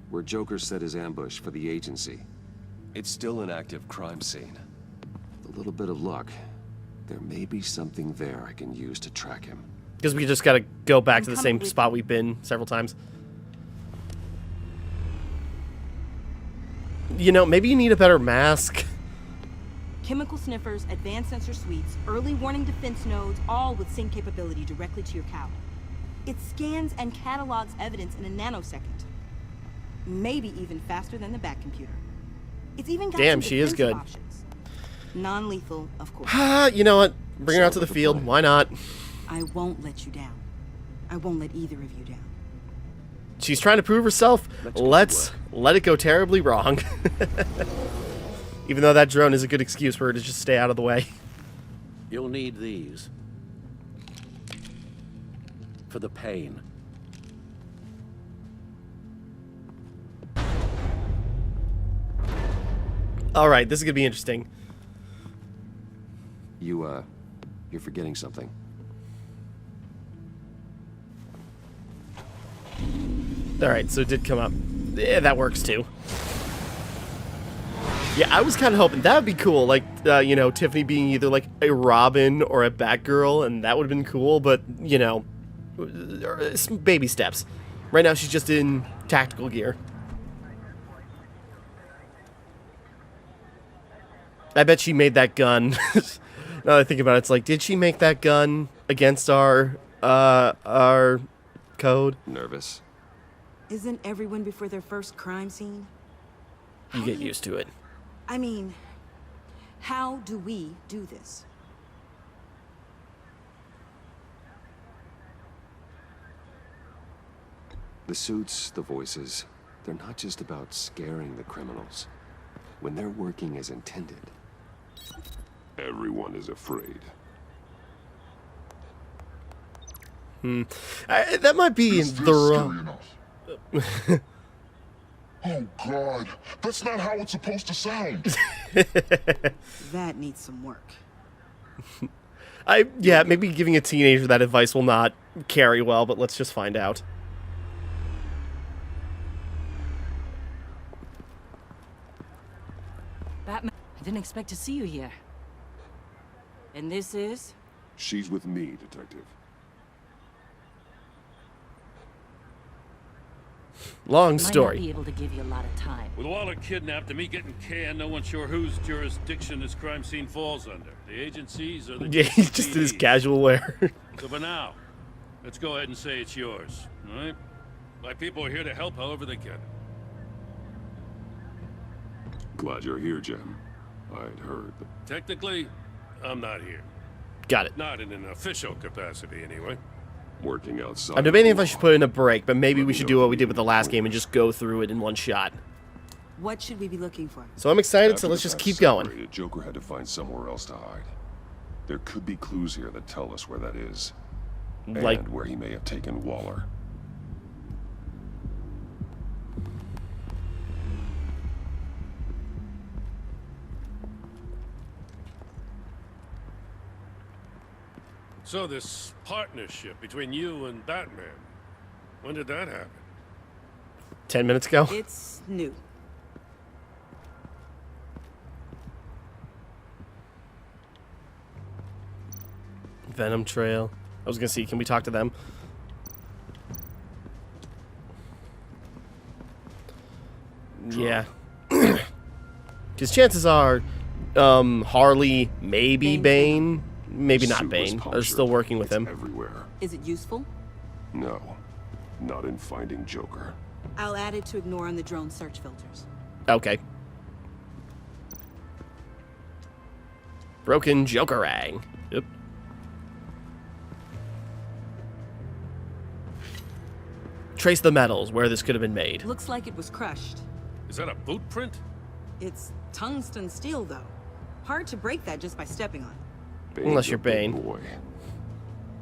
where Joker set his ambush for the agency, it's still an active crime scene. With a little bit of luck, there may be something there I can use to track him. Because we just gotta go back to the same spot we've been several times. You know, maybe you need a better mask. Chemical sniffers, advanced sensor suites, early warning defense nodes, all with sync capability directly to your cowl. It scans and catalogs evidence in a nanosecond. Maybe even faster than the Bat computer. It's even got Damn, some she is good. options. Non-lethal, of course. You know what? Bring her out to the field. Why not? I won't let you down. I won't let either of you down. She's trying to prove herself. Let's let it go terribly wrong. Even though that drone is a good excuse for her to just stay out of the way. You'll need these. For the pain. Alright, this is gonna be interesting. You're forgetting something. Alright, so it did come up. Yeah, that works too. Yeah, I was kind of hoping that would be cool, like, you know, Tiffany being either, like, a Robin or a Batgirl, and that would have been cool, but, you know, baby steps. Right now, she's just in tactical gear. I bet she made that gun. Now that I think about it, it's like, did she make that gun against our code? Nervous? Isn't everyone before their first crime scene? You get used to it. I mean, how do we do this? The suits, the voices, they're not just about scaring the criminals. When they're working as intended, everyone is afraid. That might be the wrong... Oh God, that's not how it's supposed to sound. That needs some work. Yeah, maybe giving a teenager that advice will not carry well, but let's just find out. Batman, I didn't expect to see you here. And this is? She's with me, Detective. Long story. Might not be able to give you a lot of time. With Waller kidnapped and me getting canned, no one's sure whose jurisdiction this crime scene falls under. The agencies or the Yeah, he's just in his casual wear. So for now, let's go ahead and say it's yours, all right? My people are here to help however they can. Glad you're here, Jen. I'd heard that. Technically, I'm not here. Got it. Not in an official capacity, anyway. Working outside. I'm debating if I should put in a break, but maybe we should do what we did with the last game and just go through it in one shot. What should we be looking for? So I'm excited, After so let's the just pack keep going. separated, Joker had to find somewhere else to hide. There could be clues here that tell us where that is. Like And where he may have taken Waller. So this partnership between you and Batman, when did that happen? 10 minutes ago. It's new. Venom Trail. I was gonna see, can we talk to them? Yeah. Because chances are, Harley, maybe Bane, maybe not Bane, are still working with him. Everywhere. Is it useful? No. Not in finding Joker. I'll add it to ignore on the drone search filters. Okay. Broken Jokerang. Yep. Trace the metals where this could have been made. Looks like it was crushed. Is that a boot print? It's tungsten steel, though. Hard to break that just by stepping on it. Bane's Unless you're a big Bane. boy.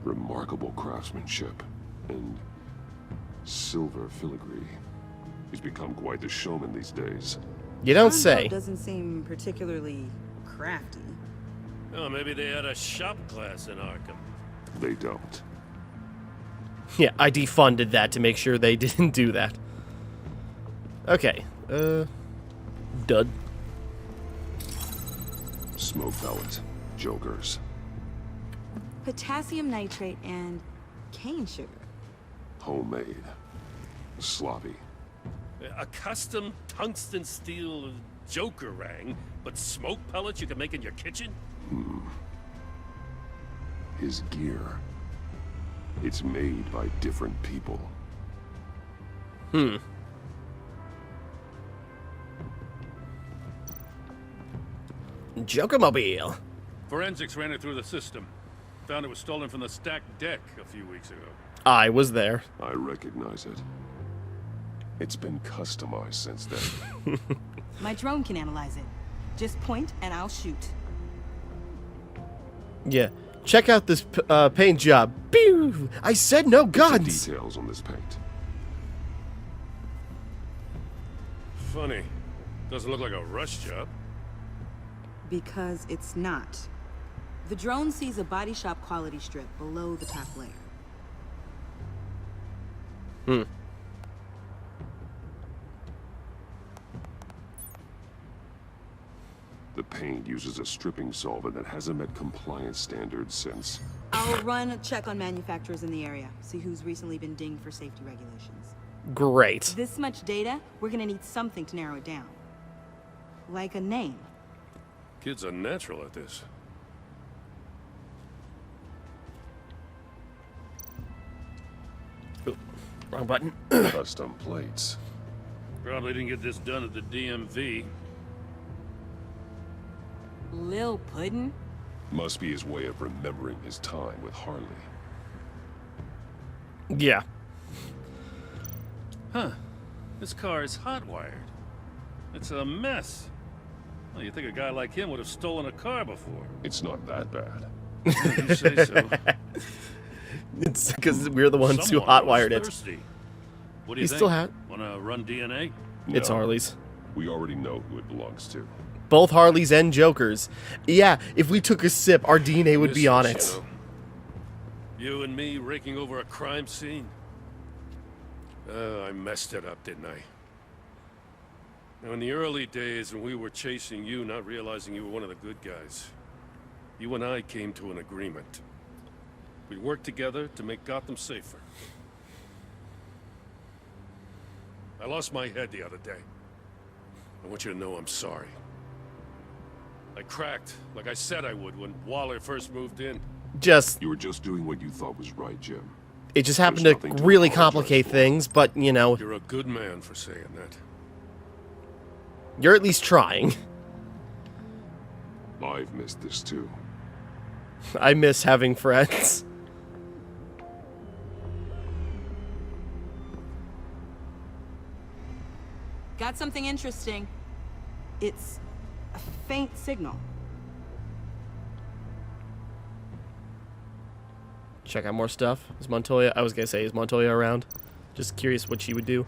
Remarkable craftsmanship and silver filigree. He's become quite the showman these days. You don't John say. Doe doesn't seem particularly crafty. Oh, maybe they had a shop class in Arkham. They don't. Yeah, I defunded that to make sure they didn't do that. Okay. Dud. Smoke pellet. Jokers. Potassium nitrate and cane sugar. Homemade. Sloppy. A custom tungsten steel Jokerang, but smoke pellets you can make in your kitchen? His gear. It's made by different people. Jokermobile. Forensics ran it through the system. Found it was stolen from the stacked deck a few weeks ago. I was there. I recognize it. It's been customized since then. My drone can analyze it. Just point and I'll shoot. Yeah. Check out this paint job. Pew! I said no Some guns. details on this paint. Funny. Doesn't look like a rush job. Because it's not. The drone sees a body shop quality strip below the top layer. The paint uses a stripping solvent that hasn't met compliance standards since. I'll run a check on manufacturers in the area, see who's recently been dinged for safety regulations. Great. This much data, we're gonna need something to narrow it down. Like a name. Kids are natural at this. Ooh, wrong button. Custom plates. Probably didn't get this done at the DMV. Lil Puddin'? Must be his way of remembering his time with Harley. Yeah. Huh. This car is hot-wired. It's a mess. Well, you think a guy like him would have stolen a car before. It's not that bad. You say so. It's because we're the ones who Someone hot-wired was it. thirsty. What do you He think? still had. Wanna run DNA? It's No. Harley's. We already know who it belongs to. Both Harleys and Jokers. Yeah, if we took a sip, our DNA would be on it. Misfits, you know. You and me raking over a crime scene? I messed it up, didn't I? Now, in the early days when we were chasing you, not realizing you were one of the good guys, you and I came to an agreement. We worked together to make Gotham safer. I lost my head the other day. I want you to know I'm sorry. I cracked, like I said I would when Waller first moved in. You were just doing what you thought was right, Jim. It just happened to really complicate things, but, you know, You're a good man for saying that. you're at least trying. I've missed this too. I miss having friends. Got something interesting. It's a faint signal. Check out more stuff. Is Montoya... I was gonna say, is Montoya around? Just curious what she would do.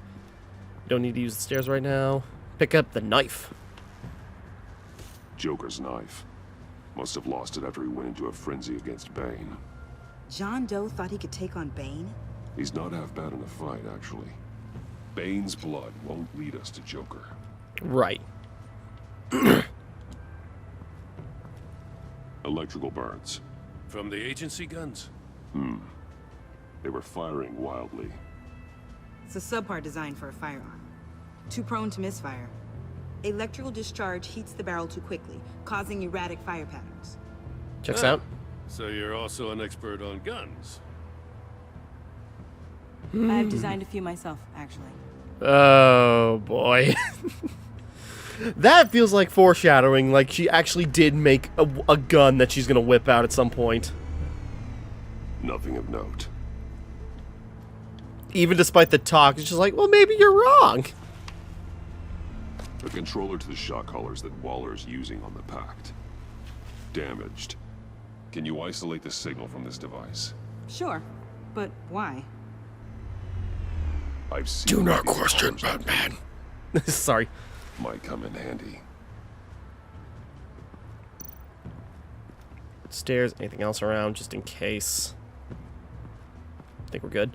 Don't need to use the stairs right now. Pick up the knife. Joker's knife. Must have lost it after he went into a frenzy against Bane. John Doe thought he could take on Bane? He's not half bad in a fight, actually. Bane's blood won't lead us to Joker. Right. Electrical burns. From the agency guns? They were firing wildly. It's a subpart designed for a firearm. Too prone to misfire. Electrical discharge heats the barrel too quickly, causing erratic fire patterns. Checks out. So you're also an expert on guns? I've designed a few myself, actually. Oh, boy. That feels like foreshadowing, like she actually did make a gun that she's gonna whip out at some point. Nothing of note. Even despite the talk, it's just like, well, maybe you're wrong. The controller to the shock collars that Waller's using on the Pact. Damaged. Can you isolate the signal from this device? Sure, but why? I've seen... Do not question Batman. Sorry. Might come in handy. Stairs, anything else around, just in case. I think we're good.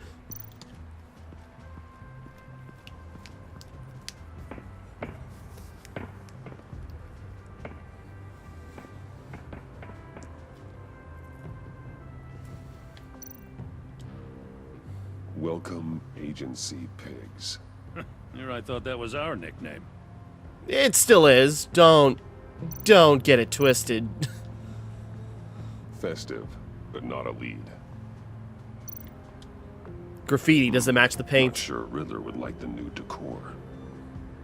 Welcome, agency pigs. Here, I thought that was our nickname. It still is. Don't get it twisted. Festive, but not a lead. Graffiti doesn't match the paint. Not sure Riddler would like the new decor.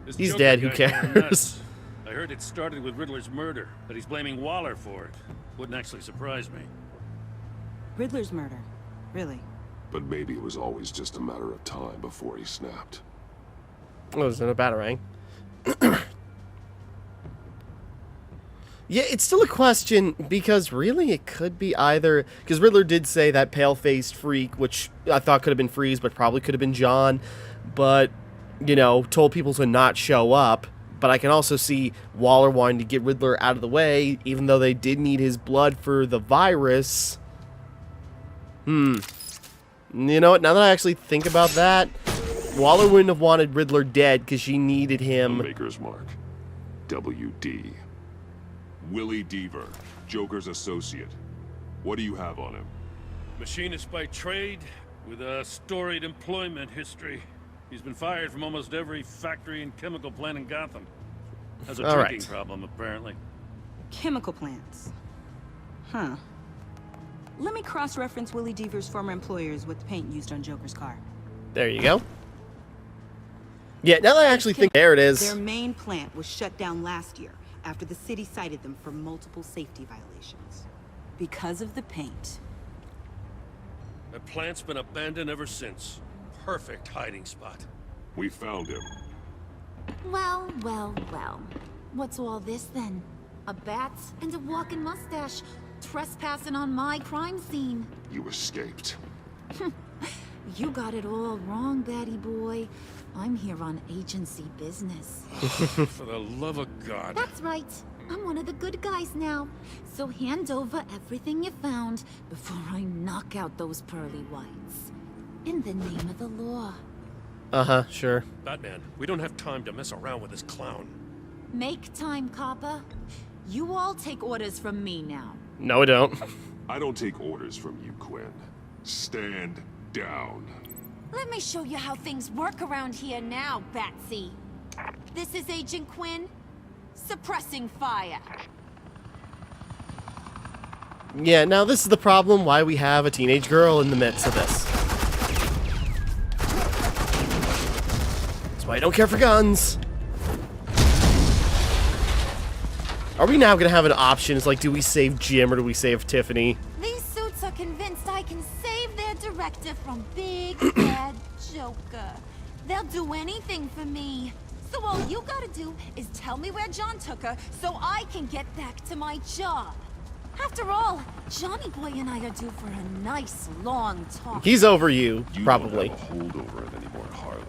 This He's Joker dead, who guy's going cares? nuts. I heard it started with Riddler's murder, but he's blaming Waller for it. Wouldn't actually surprise me. Riddler's murder. Really? But maybe it was always just a matter of time before he snapped. Oh, it was in a batarang. Yeah, it's still a question, because really it could be either... Because Riddler did say that pale-faced freak, which I thought could have been Freeze, but probably could have been John, but, you know, told people to not show up. But I can also see Waller wanting to get Riddler out of the way, even though they did need his blood for the virus. You know what, now that I actually think about that, Waller wouldn't have wanted Riddler dead because she needed him. Maker's Mark. WD. Willie Deaver, Joker's associate. What do you have on him? Machinist by trade, with a storied employment history. He's been fired from almost every factory and chemical plant in Gotham. Has a drinking problem, apparently. Chemical plants. Huh. Let me cross-reference Willie Deaver's former employers with the paint used on Joker's car. There you go. Yeah, now that I actually think... There it is. Their main plant was shut down last year, after the city cited them for multiple safety violations. Because of the paint. The plant's been abandoned ever since. Perfect hiding spot. We found him. Well, well, well. What's all this then? A bat and a walking mustache trespassing on my crime scene. You escaped. You got it all wrong, Batty boy. I'm here on agency business. For the love of God. That's right. I'm one of the good guys now. So hand over everything you found before I knock out those pearly whites. In the name of the law. Uh-huh, sure. Batman, we don't have time to mess around with this clown. Make time, copper. You all take orders from me now. No, I don't. I don't take orders from you, Quinn. Stand down. Let me show you how things work around here now, Batsy. This is Agent Quinn, suppressing fire. Yeah, now this is the problem why we have a teenage girl in the midst of this. That's why I don't care for guns. Are we now gonna have an option? It's like, do we save Jim or do we save Tiffany? These suits are convinced I can save their director from Big Bad Joker. They'll do anything for me. So all you gotta do is tell me where John took her so I can get back to my job. After all, Johnny Boy and I are due for a nice, long talk. He's over you, You probably. don't have a hold over it anymore, Harley.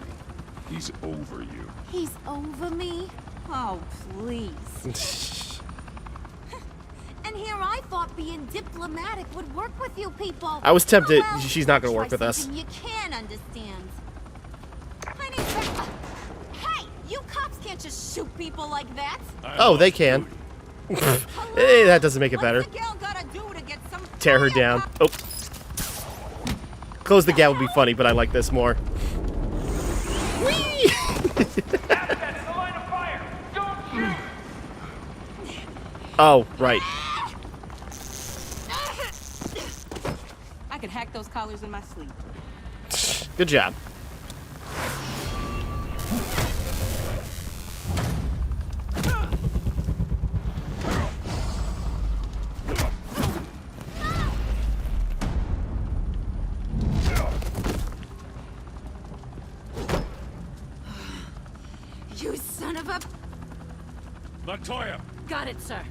He's over you. He's over me? Oh, please. And here I thought being diplomatic would work with you people. I was tempted. Oh, well, She's not going to work try with us. something you can understand. I need hey, you cops can't just shoot people like that. Oh, they can. Hey, that doesn't make it better. Tear her down. Oh. Close the gap would be funny, but I like this more. Whee! Oh, right. I could hack those collars in my sleep. Good job. You son of a... Montoya! Got it, sir.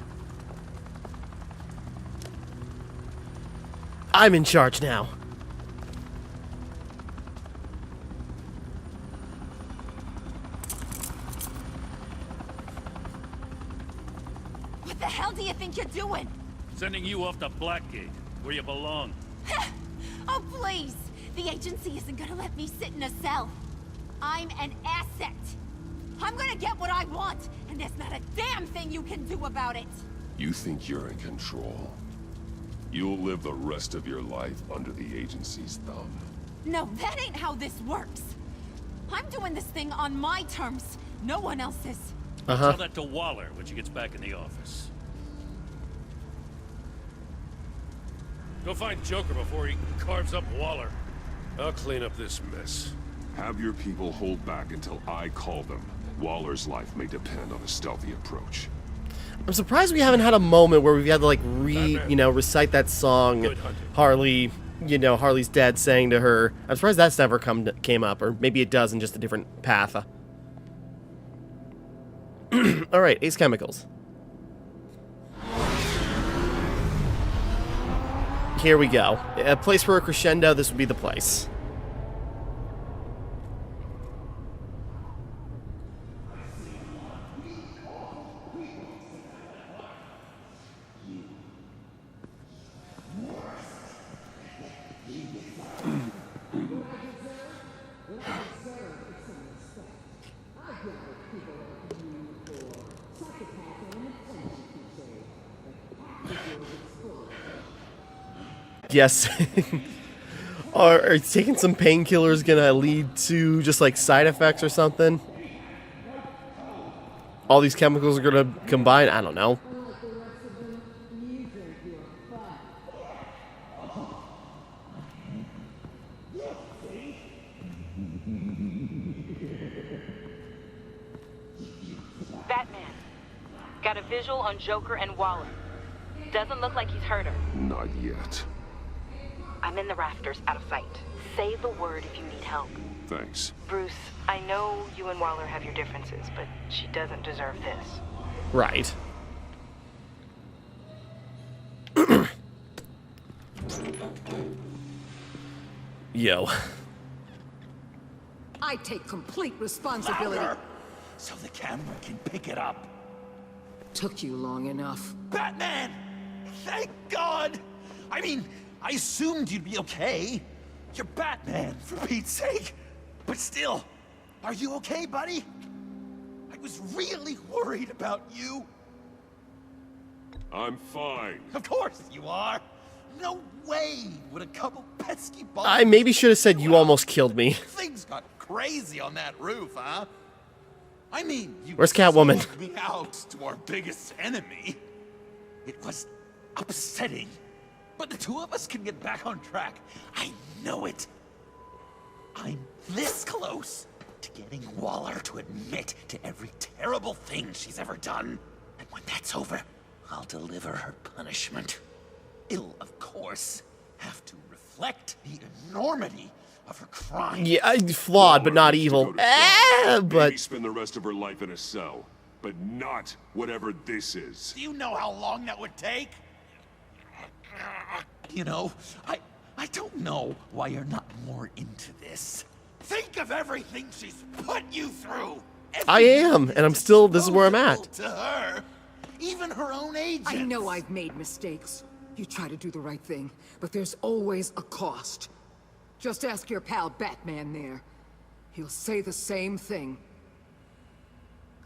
I'm in charge now. What the hell do you think you're doing? Sending you off to Blackgate, where you belong. Oh, please! The agency isn't gonna let me sit in a cell. I'm an asset. I'm gonna get what I want, and there's not a damn thing you can do about it. You think you're in control? You'll live the rest of your life under the agency's thumb. No, that ain't how this works. I'm doing this thing on my terms, no one else's. Tell that to Waller when she gets back in the office. Go find Joker before he carves up Waller. I'll clean up this mess. Have your people hold back until I call them. Waller's life may depend on a stealthy approach. I'm surprised we haven't had a moment where we've had to, like, recite that song Harley, Harley's dad sang to her. I'm surprised that's never came up, or maybe it does in just a different path. Alright, Ace Chemicals. Here we go. A place for a crescendo, this would be the place. Yes. Are taking some painkillers gonna lead to just like side effects or something? All these chemicals are gonna combine? I don't know. Batman. Got a visual on Joker and Waller. Doesn't look like he's hurt her. Not yet. I'm in the rafters, out of sight. Say the word if you need help. Thanks. Bruce, I know you and Waller have your differences, but she doesn't deserve this. Right. Yo. I take complete responsibility. Louder, so the camera can pick it up. Took you long enough. Batman! Thank God! I mean, I assumed you'd be okay. You're Batman, for Pete's sake. But still, are you okay, buddy? I was really worried about you. I'm fine. Of course you are. No way would a couple pesky balls... I maybe should have said you almost killed me. Things got crazy on that roof, huh? I mean, you Where's Catwoman? sold me out to our biggest enemy. It was upsetting. But the two of us can get back on track. I know it. I'm this close to getting Waller to admit to every terrible thing she's ever done. And when that's over, I'll deliver her punishment. It'll, of course, have to reflect the enormity of her crime. Yeah, flawed, but not evil. Maybe But spend the rest of her life in a cell, but not whatever this is. Do you know how long that would take? You know, I don't know why you're not more into this. Think of everything she's put you through. I am, and I'm still, this is where I'm at. To her, even her own agents. I know I've made mistakes. You try to do the right thing, but there's always a cost. Just ask your pal Batman there. He'll say the same thing.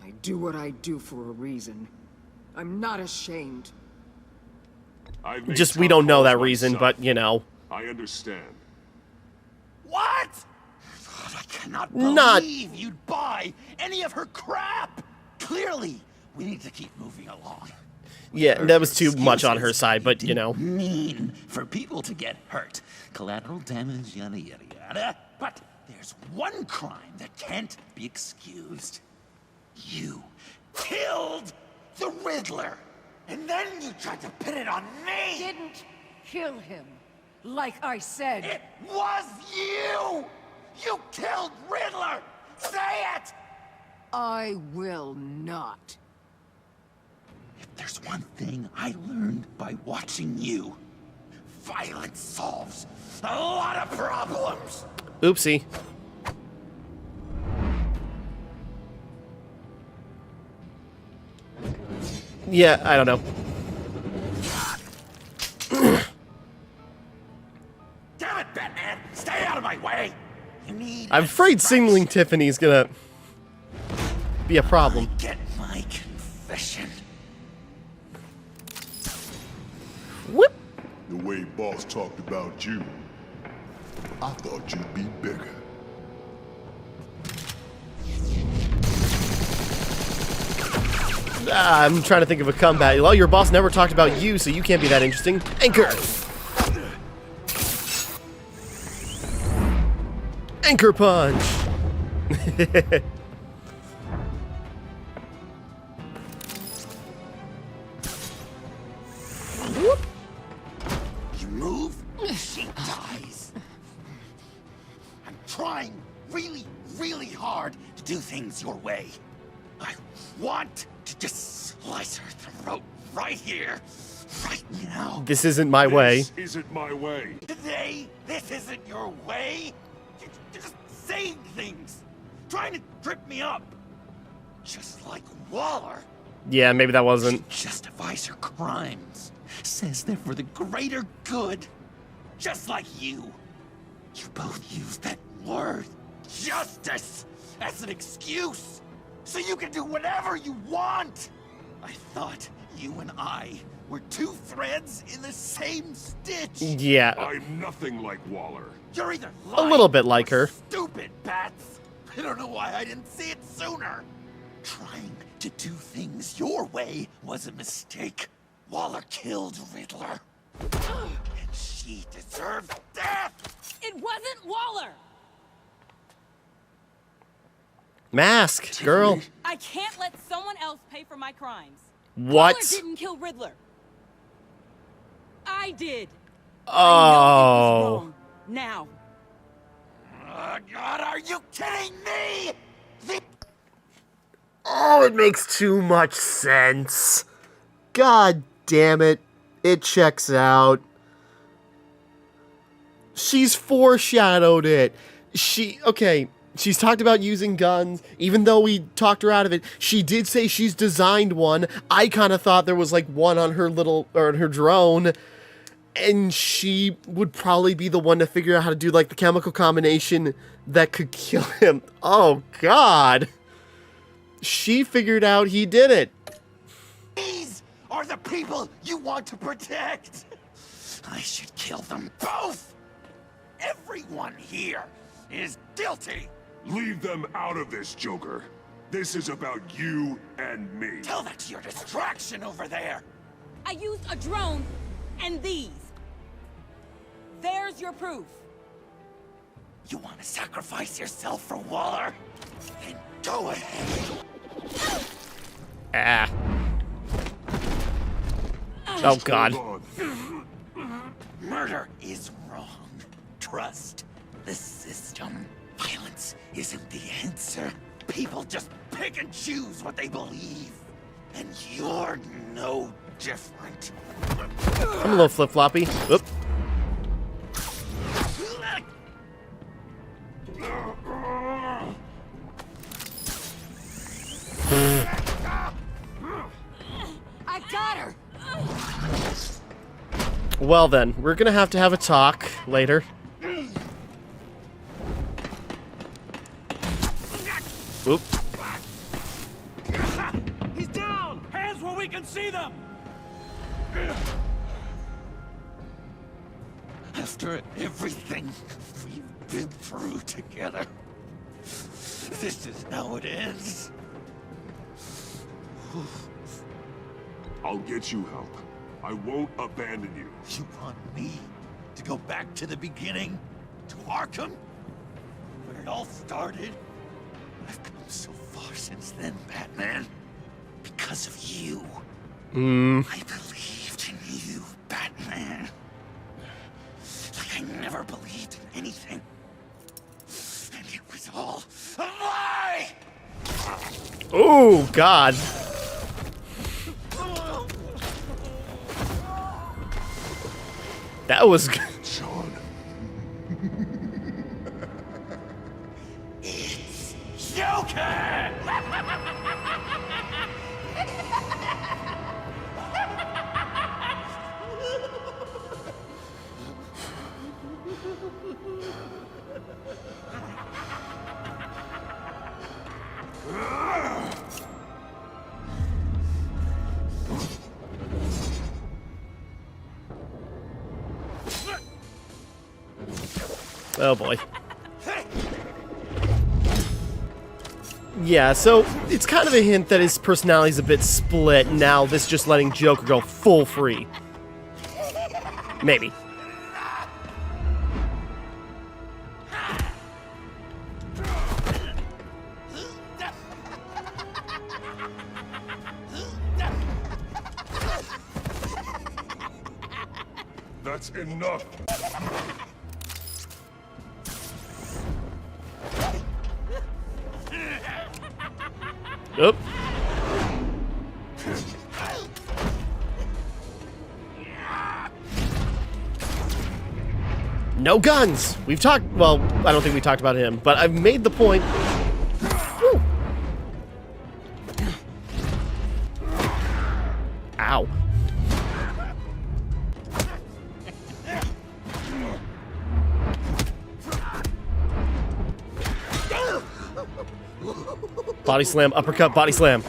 I do what I do for a reason. I'm not ashamed. Just, we don't know that reason, but, you know. I understand. What? I cannot believe you'd buy any of her crap. Clearly, we need to keep moving along. Yeah, that was too much on her side, but, you know. Mean for people to get hurt. Collateral damage, yada, yada, yada. But there's one crime that can't be excused. You killed the Riddler. And then you tried to pin it on me! Didn't kill him. Like I said. It was you! You killed Riddler! Say it! I will not. If there's one thing I learned by watching you, violence solves a lot of problems! Oopsie. Yeah, I don't know. Damn it, Batman! Stay out of my way! You need I'm afraid signaling Tiffany's gonna be a problem. Get my confession. Whoop! The way Boss talked about you, I thought you'd be bigger. I'm trying to think of a comeback. Well, your boss never talked about you, so you can't be that interesting. Anchor! Anchor punch! Whoop. You move, she dies. I'm trying really, really hard to do things your way. I want to just slice her throat right here, right now. This isn't my way. This isn't my way. Today, this isn't your way. You're just saying things, trying to trip me up. Just like Waller. Yeah, maybe that wasn't. She justifies her crimes. Says they're for the greater good. Just like you. You both use that word, justice, as an excuse. So you can do whatever you want. I thought you and I were two threads in the same stitch. Yeah. I'm nothing like Waller. You're either A little bit like her. stupid, Bats. I don't know why I didn't see it sooner. Trying to do things your way was a mistake. Waller killed Riddler. And she deserved death! It wasn't Waller! Mask, girl. I can't let someone else pay for my crimes. What? Waller didn't kill Riddler. I did. Oh. I know it was wrong. Now. God, are you kidding me? Oh, it makes too much sense. God damn it. It checks out. She's foreshadowed it. Okay, she's talked about using guns. Even though we talked her out of it, she did say she's designed one. I kind of thought there was like one on her her drone. And she would probably be the one to figure out how to do like the chemical combination that could kill him. Oh, God. She figured out he did it. These are the people you want to protect. I should kill them both. Everyone here is guilty. Leave them out of this, Joker. This is about you and me. Tell that to your distraction over there. I used a drone and these. There's your proof. You want to sacrifice yourself for Waller? Then go ahead. Ah. Oh, God. Murder is wrong. Trust the system. Violence isn't the answer. People just pick and choose what they believe. And you're no different. I'm a little flip-floppy. Oop. I got her. Well then, we're gonna have to have a talk later. Oop. He's down! Hands where we can see them! After everything we've been through together, this is how it ends. I'll get you help. I won't abandon you. You want me to go back to the beginning? To Arkham? Where it all started? I've come so far since then, Batman. Because of you. I believed in you, Batman. Like I never believed in anything. And it was all a lie! Oh, God. That was good. Sean. It's Joker! Oh boy. Yeah, so it's kind of a hint that his personality's a bit split now. This just letting Joker go full free. Maybe. That's enough. Oop. No guns! We've talked... Well, I don't think we talked about him, but I've made the point... Woo. Ow. Body slam, uppercut, body slam.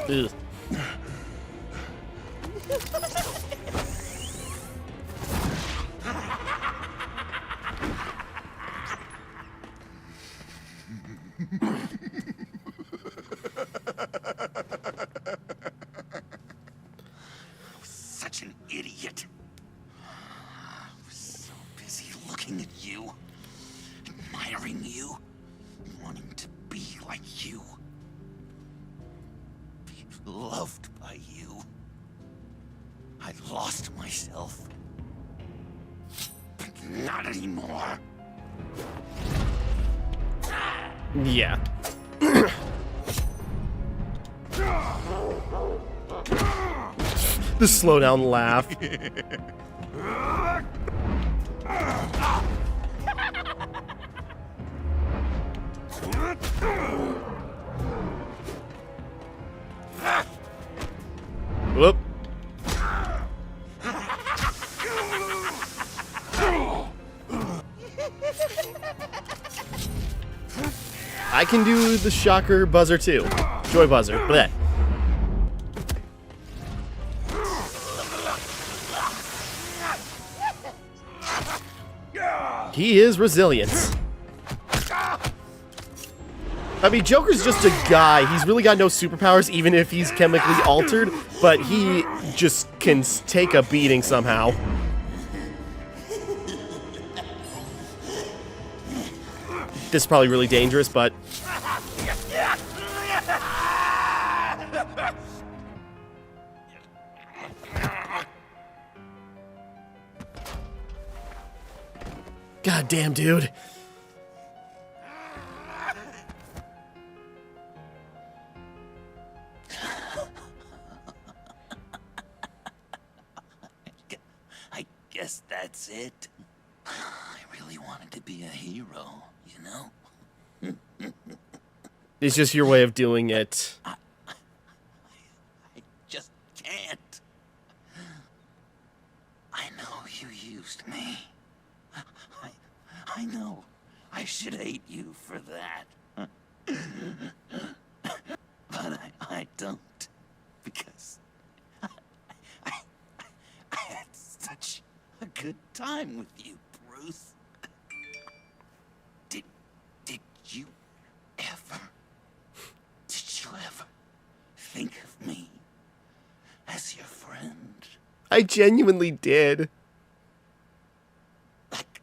Ugh. Such an idiot. I was so busy looking at you, admiring you, wanting to be like you. Be loved by you. I lost myself. But not anymore. Yeah. The slow down laugh. Whoop. I can do the shocker buzzer too. Joy buzzer. Blech. He is resilient. I mean, Joker's just a guy. He's really got no superpowers, even if he's chemically altered, but he just can take a beating somehow. This is probably really dangerous, but... God damn dude. I guess that's it. I really wanted to be a hero, you know? It's just your way of doing it. I just can't. I know you used me. I know. I should hate you for that. But I don't. Because I had such a good time with you, Bruce. Did you ever think of me as your friend? I genuinely did. Like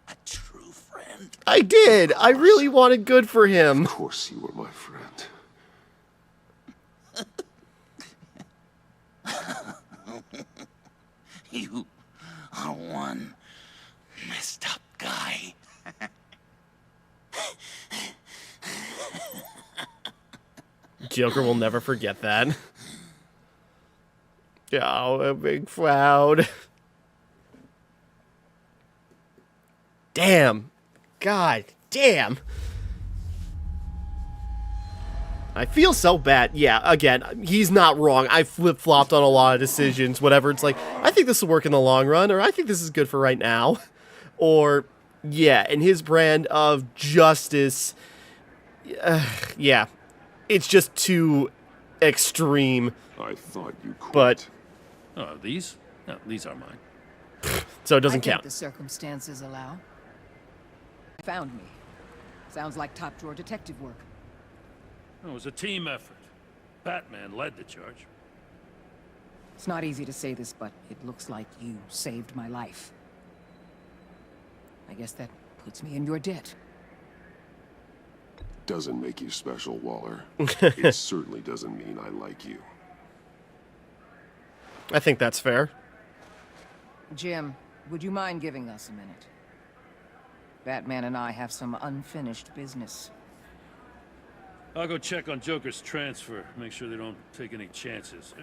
a true friend? I did. I really wanted good for him. Of course you were my friend. You are one messed up guy. Joker will never forget that. Oh, a big crowd. Damn. God damn. I feel so bad. Yeah, again, he's not wrong. I flip-flopped on a lot of decisions, whatever. It's like, I think this will work in the long run, or I think this is good for right now. Or, yeah, and his brand of justice, yeah, it's just too extreme. I thought you quit. But, Oh, these? No, these are mine. so it doesn't I think count. the circumstances allow. Found me. Sounds like top-drawer detective work. It was a team effort. Batman led the charge. It's not easy to say this, but it looks like you saved my life. I guess that puts me in your debt. Doesn't make you special, Waller. It certainly doesn't mean I like you. I think that's fair. Jim, would you mind giving us a minute? Batman and I have some unfinished business. I'll go check on Joker's transfer, make sure they don't take any chances.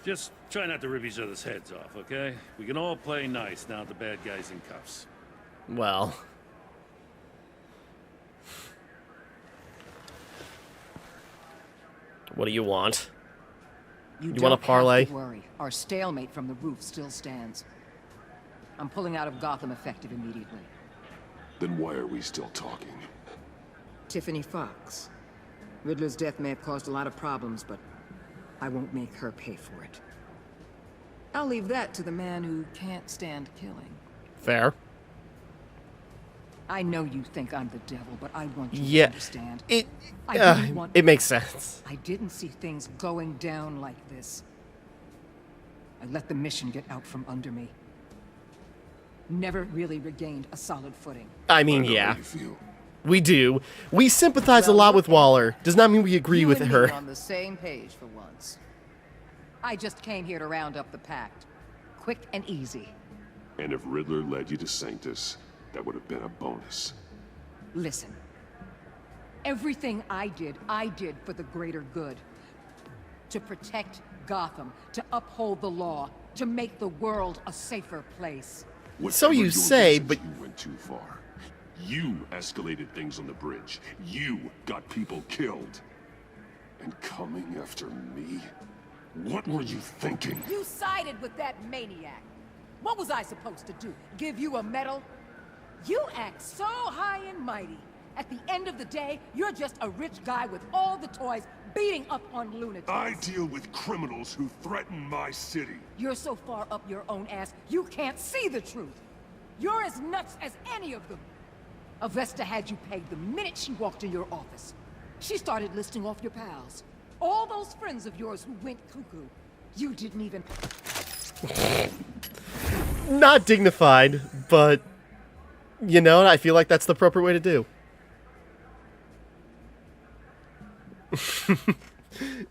Just try not to rip each other's heads off, okay? We can all play nice now that the bad guy's in cuffs. Well. What do you want? You want a parlay? Have to worry. Our stalemate from the roof still stands. I'm pulling out of Gotham effective immediately. Then why are we still talking? Tiffany Fox. Riddler's death may have caused a lot of problems, but I won't make her pay for it. I'll leave that to the man who can't stand killing. Fair. I know you think I'm the devil, but I want you Yeah, to understand. it I it makes sense. I didn't see things going down like this. I let the mission get out from under me. Never really regained a solid footing. I mean, yeah. We do. We sympathize a lot with Waller. Does not mean we agree with You and her. me on the same page for once. I just came here to round up the pact. Quick and easy. And if Riddler led you to Sanctus, that would have been a bonus. Listen. Everything I did for the greater good. To protect Gotham, to uphold the law, to make the world a safer place. So you say, but you went too far. You escalated things on the bridge. You got people killed. And coming after me? What were you thinking? You sided with that maniac. What was I supposed to do? Give you a medal? You act so high and mighty. At the end of the day, you're just a rich guy with all the toys beating up on lunatics. I deal with criminals who threaten my city. You're so far up your own ass, you can't see the truth. You're as nuts as any of them. Avesta had you pegged the minute she walked in your office. She started listing off your pals. All those friends of yours who went cuckoo. You didn't even... Not dignified, but... You know, I feel like that's the appropriate way to do.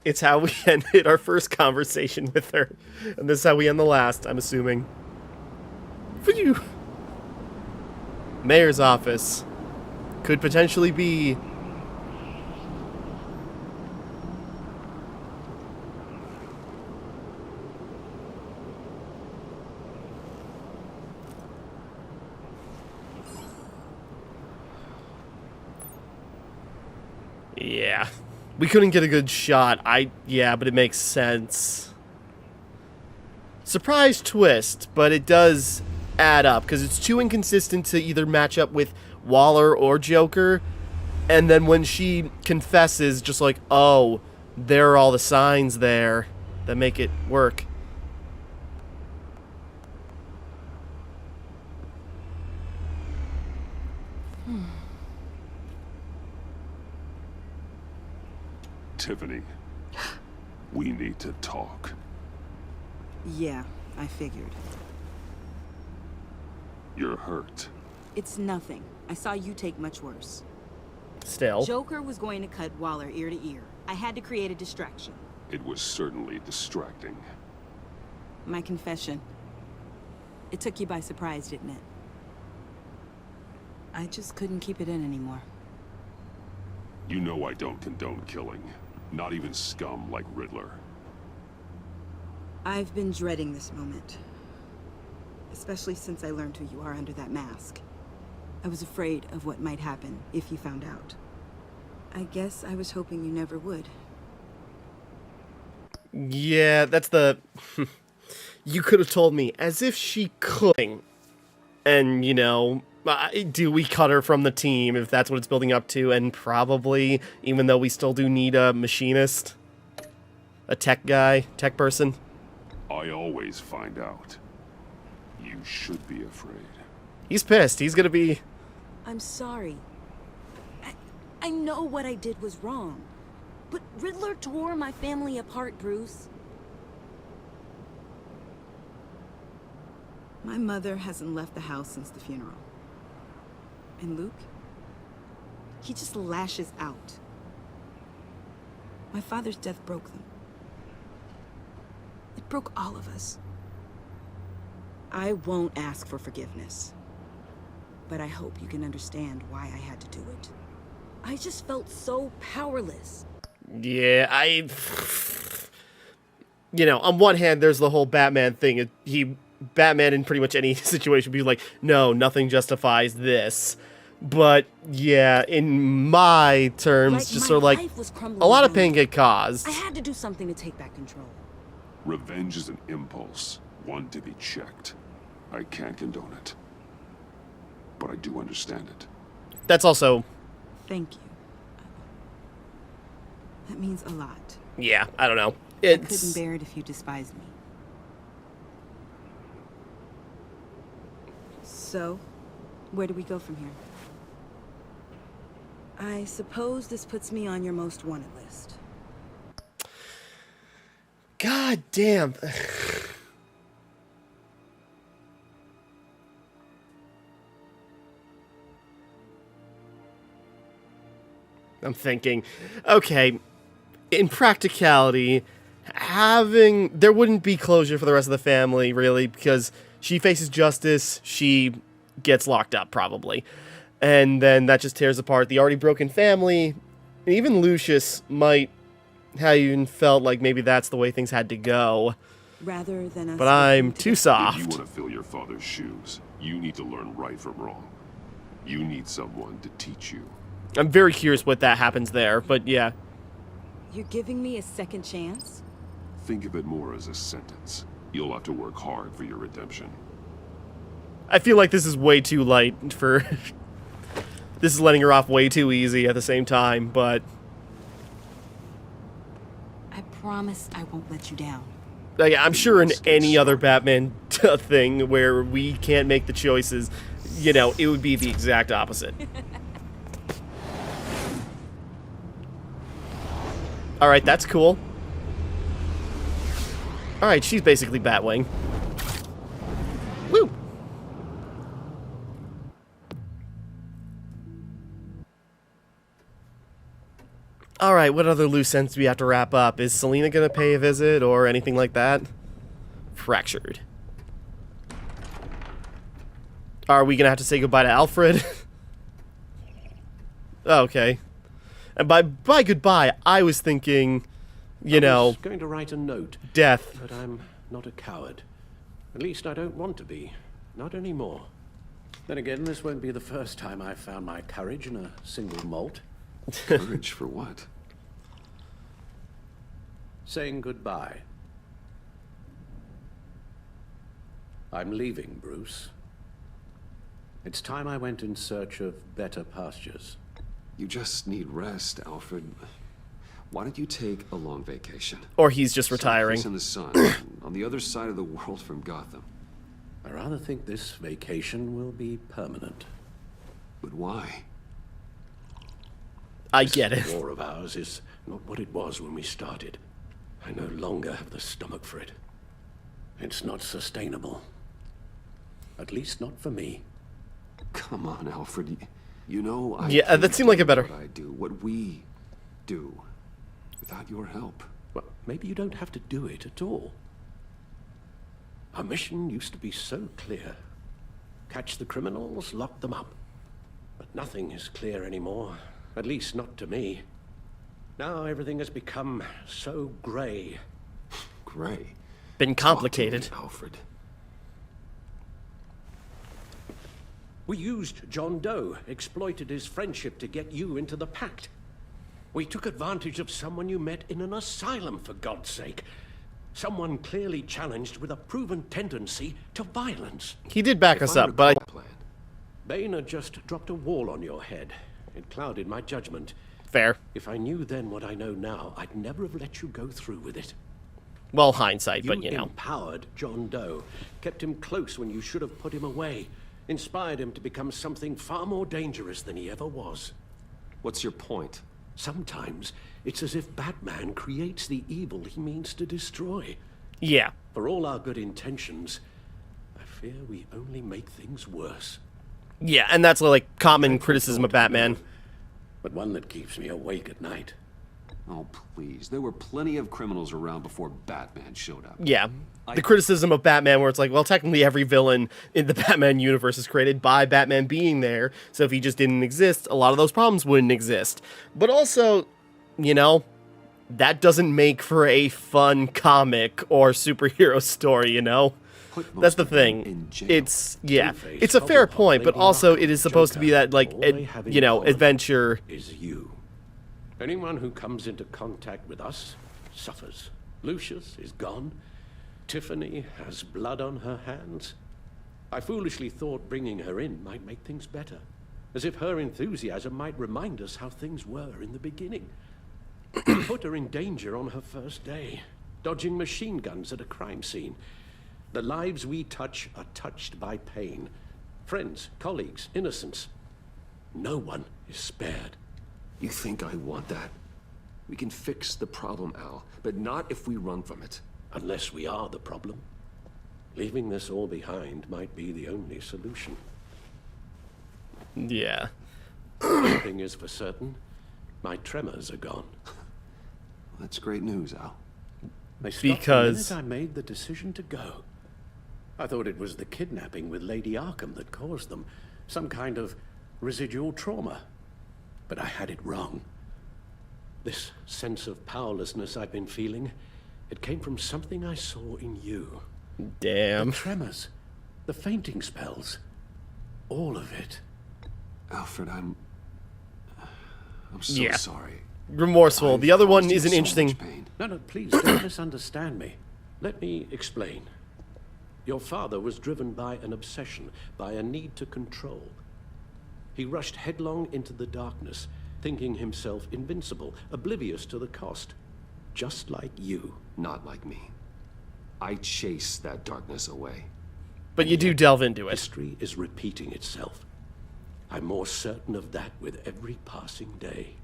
It's how we ended our first conversation with her. And this is how we end the last, I'm assuming. For you. Mayor's office. Could potentially be... Yeah. We couldn't get a good shot. Yeah, but it makes sense. Surprise twist, but it does add up, because it's too inconsistent to either match up with Waller or Joker, and then when she confesses, just like, oh, there are all the signs there that make it work. Tiffany, we need to talk. Yeah, I figured. You're hurt. It's nothing. I saw you take much worse. Still. Joker was going to cut Waller ear to ear. I had to create a distraction. It was certainly distracting. My confession. It took you by surprise, didn't it? I just couldn't keep it in anymore. You know I don't condone killing. Not even scum like Riddler. I've been dreading this moment. Especially since I learned who you are under that mask. I was afraid of what might happen if you found out. I guess I was hoping you never would. Yeah, that's the... You could have told me, as if she could. And, you know, do we cut her from the team if that's what it's building up to? And probably, even though we still do need a machinist. A tech guy, tech person. I always find out. You should be afraid. He's pissed. He's gonna be... I'm sorry. I know what I did was wrong. But Riddler tore my family apart, Bruce. My mother hasn't left the house since the funeral. And Luke? He just lashes out. My father's death broke them. It broke all of us. I won't ask for forgiveness. But I hope you can understand why I had to do it. I just felt so powerless. Yeah, you know, on one hand, there's the whole Batman thing. Batman in pretty much any situation would be like, no, nothing justifies this. But, yeah, in my terms, Like, just my sort of like, life was crumbling a lot of down. pain get caused. I had to do something to take back control. Revenge is an impulse, one to be checked. I can't condone it. But I do understand it. That's also... Thank you. That means a lot. Yeah, I don't know. I couldn't bear it if you despised me. So, where do we go from here? I suppose this puts me on your most wanted list. God damn. I'm thinking, okay, in practicality, there wouldn't be closure for the rest of the family, really, because she faces justice, she gets locked up, probably. And then that just tears apart the already broken family. And even Lucius might have even felt like maybe that's the way things had to go. Rather than us. But I'm too If you soft. want to fill your father's shoes, you need to learn right from wrong. You need someone to teach you. I'm very curious what that happens there, but yeah. You're giving me a second chance? Think of it more as a sentence. You'll have to work hard for your redemption. I feel like this is way too light for... This is letting her off way too easy at the same time, but... I promise I won't let you down. Yeah, I'm sure in any other Batman thing where we can't make the choices, you know, it would be the exact opposite. Alright, that's cool. Alright, she's basically Batwing. Woo! Alright, what other loose ends do we have to wrap up? Is Selina gonna pay a visit or anything like that? Fractured. Are we gonna have to say goodbye to Alfred? Okay. And by goodbye, I was thinking, you know... I was going to write a note. Death. But I'm not a coward. At least I don't want to be. Not anymore. Then again, this won't be the first time I've found my courage in a single malt. Courage for what? Saying goodbye. I'm leaving, Bruce. It's time I went in search of better pastures. You just need rest, Alfred. Why don't you take a long vacation? Or he's just retiring. Someplace in the sun, on the other side of the world from Gotham. I rather think this vacation will be permanent. But why? I get it. This war of ours is not what it was when we started. I no longer have the stomach for it. It's not sustainable. At least not for me. Come on, Alfred. You know I Yeah, that seemed like a better... What I do, what we do, without your help. Well, maybe you don't have to do it at all. Our mission used to be so clear. Catch the criminals, lock them up. But nothing is clear anymore. At least not to me. Now everything has become so gray. Gray? Been complicated. Talk to me, Alfred. We used John Doe, exploited his friendship to get you into the pact. We took advantage of someone you met in an asylum, for God's sake. Someone clearly challenged with a proven tendency to violence. He did back us up, but Bane had just dropped a wall on your head. It clouded my judgment. Fair. If I knew then what I know now, I'd never have let you go through with it. Well, hindsight, but you know. You empowered John Doe, kept him close when you should have put him away, inspired him to become something far more dangerous than he ever was. What's your point? Sometimes it's as if Batman creates the evil he means to destroy. Yeah. For all our good intentions, I fear we only make things worse. Yeah, and that's like common criticism of Batman. But one that keeps me awake at night. Oh, please. There were plenty of criminals around before Batman showed up. Yeah. The criticism of Batman where it's like, well, technically every villain in the Batman universe is created by Batman being there, so if he just didn't exist, a lot of those problems wouldn't exist. But also, you know, that doesn't make for a fun comic or superhero story, you know? That's the thing. It's, yeah, it's a fair point, but also it is supposed to be that, like, you know, adventure. Is you. Anyone who comes into contact with us suffers. Lucius is gone. Tiffany has blood on her hands. I foolishly thought bringing her in might make things better. As if her enthusiasm might remind us how things were in the beginning. Put her in danger on her first day, dodging machine guns at a crime scene. The lives we touch are touched by pain. Friends, colleagues, innocents. No one is spared. You think I want that? We can fix the problem, Al, but not if we run from it. Unless we are the problem. Leaving this all behind might be the only solution. Yeah. One thing is for certain, my tremors are gone. That's great news, Al. They stopped the minute I made the decision to go. I thought it was the kidnapping with Lady Arkham that caused them. Some kind of residual trauma. But I had it wrong. This sense of powerlessness I've been feeling, it came from something I saw in you. Damn. The tremors, the fainting spells, all of it. Alfred, I'm so sorry. Remorseful. The other one isn't interesting. No, please don't misunderstand me. Let me explain. Your father was driven by an obsession, by a need to control. He rushed headlong into the darkness, thinking himself invincible, oblivious to the cost. Just like you. Not like me. I chase that darkness away. But you do delve into it. History is repeating itself. I'm more certain of that with every passing day.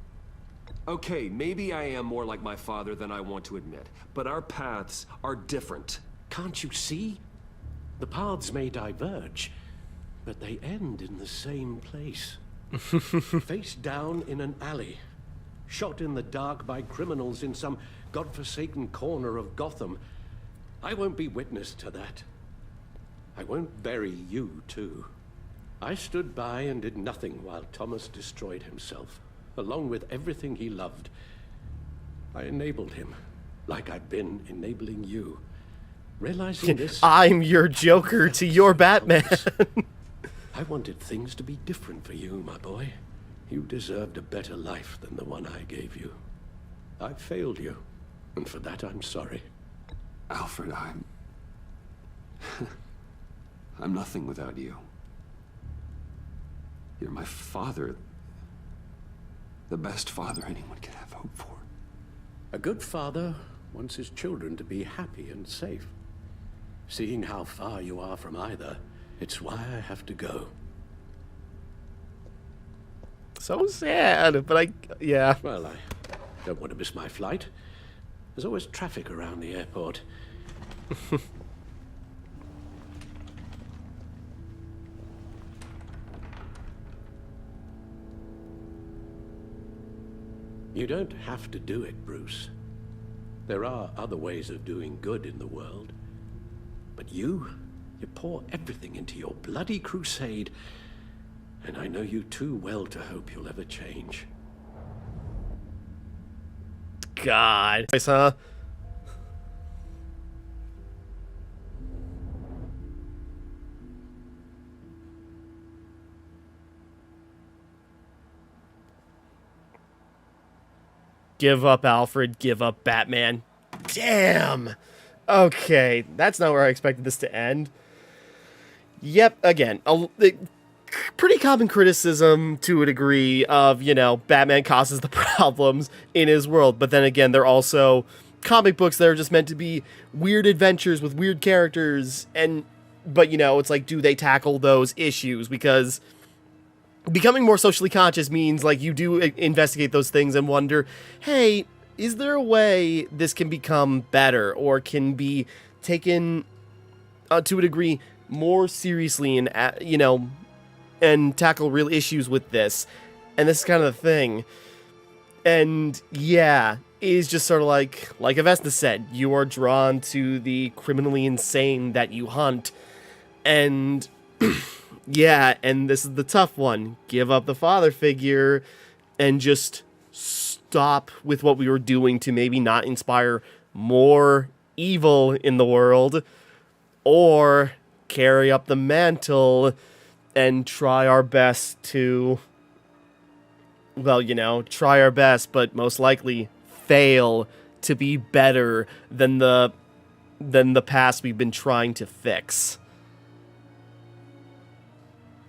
Okay, maybe I am more like my father than I want to admit, but our paths are different. Can't you see? The paths may diverge, but they end in the same place. Face down in an alley, shot in the dark by criminals in some godforsaken corner of Gotham. I won't be witness to that. I won't bury you, too. I stood by and did nothing while Thomas destroyed himself, along with everything he loved. I enabled him, like I've been enabling you. Realizing this... I'm your Joker to your Batman. I wanted things to be different for you, my boy. You deserved a better life than the one I gave you. I failed you, and for that I'm sorry. Alfred, I'm nothing without you. You're my father. The best father anyone could have hope for. A good father wants his children to be happy and safe. Seeing how far you are from either, it's why I have to go. So sad, but yeah. Well, I don't want to miss my flight. There's always traffic around the airport. You don't have to do it, Bruce. There are other ways of doing good in the world. But you pour everything into your bloody crusade, and I know you too well to hope you'll ever change. God. Huh? Give up, Alfred. Give up, Batman. Damn. Okay, that's not where I expected this to end. Yep, again, pretty common criticism to a degree of, you know, Batman causes the problems in his world. But then again, they're also comic books that are just meant to be weird adventures with weird characters. But, you know, it's like, do they tackle those issues? Because becoming more socially conscious means, like, you do investigate those things and wonder, hey, is there a way this can become better or can be taken to a degree more seriously and, you know, and tackle real issues with this? And this is kind of the thing. And yeah, it is just sort of like Avesta said, you are drawn to the criminally insane that you hunt. And yeah, and this is the tough one. Give up the father figure and just stop with what we were doing to maybe not inspire more evil in the world, or carry up the mantle and try our best to, well, you know, try our best, but most likely fail to be better than the past we've been trying to fix.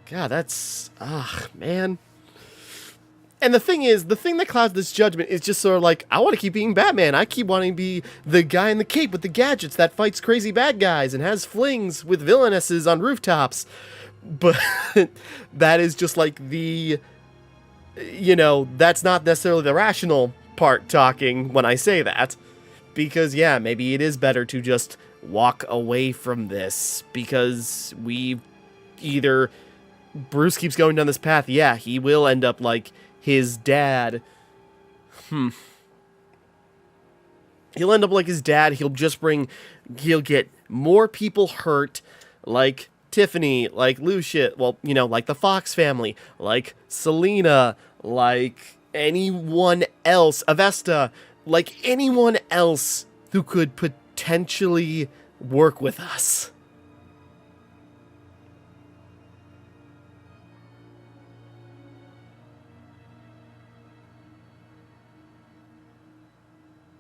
God, that's... man. And the thing is, the thing that clouds this judgment is just sort of like, I want to keep being Batman. I keep wanting to be the guy in the cape with the gadgets that fights crazy bad guys and has flings with villainesses on rooftops. But that is just like the... You know, that's not necessarily the rational part talking when I say that. Because, yeah, maybe it is better to just walk away from this. Because we either... Bruce keeps going down this path, yeah, he will end up like his dad. He'll end up like his dad. He'll get more people hurt, like Tiffany, like Lucia, well, you know, like the Fox family, like Selina, like anyone else, Avesta, like anyone else who could potentially work with us.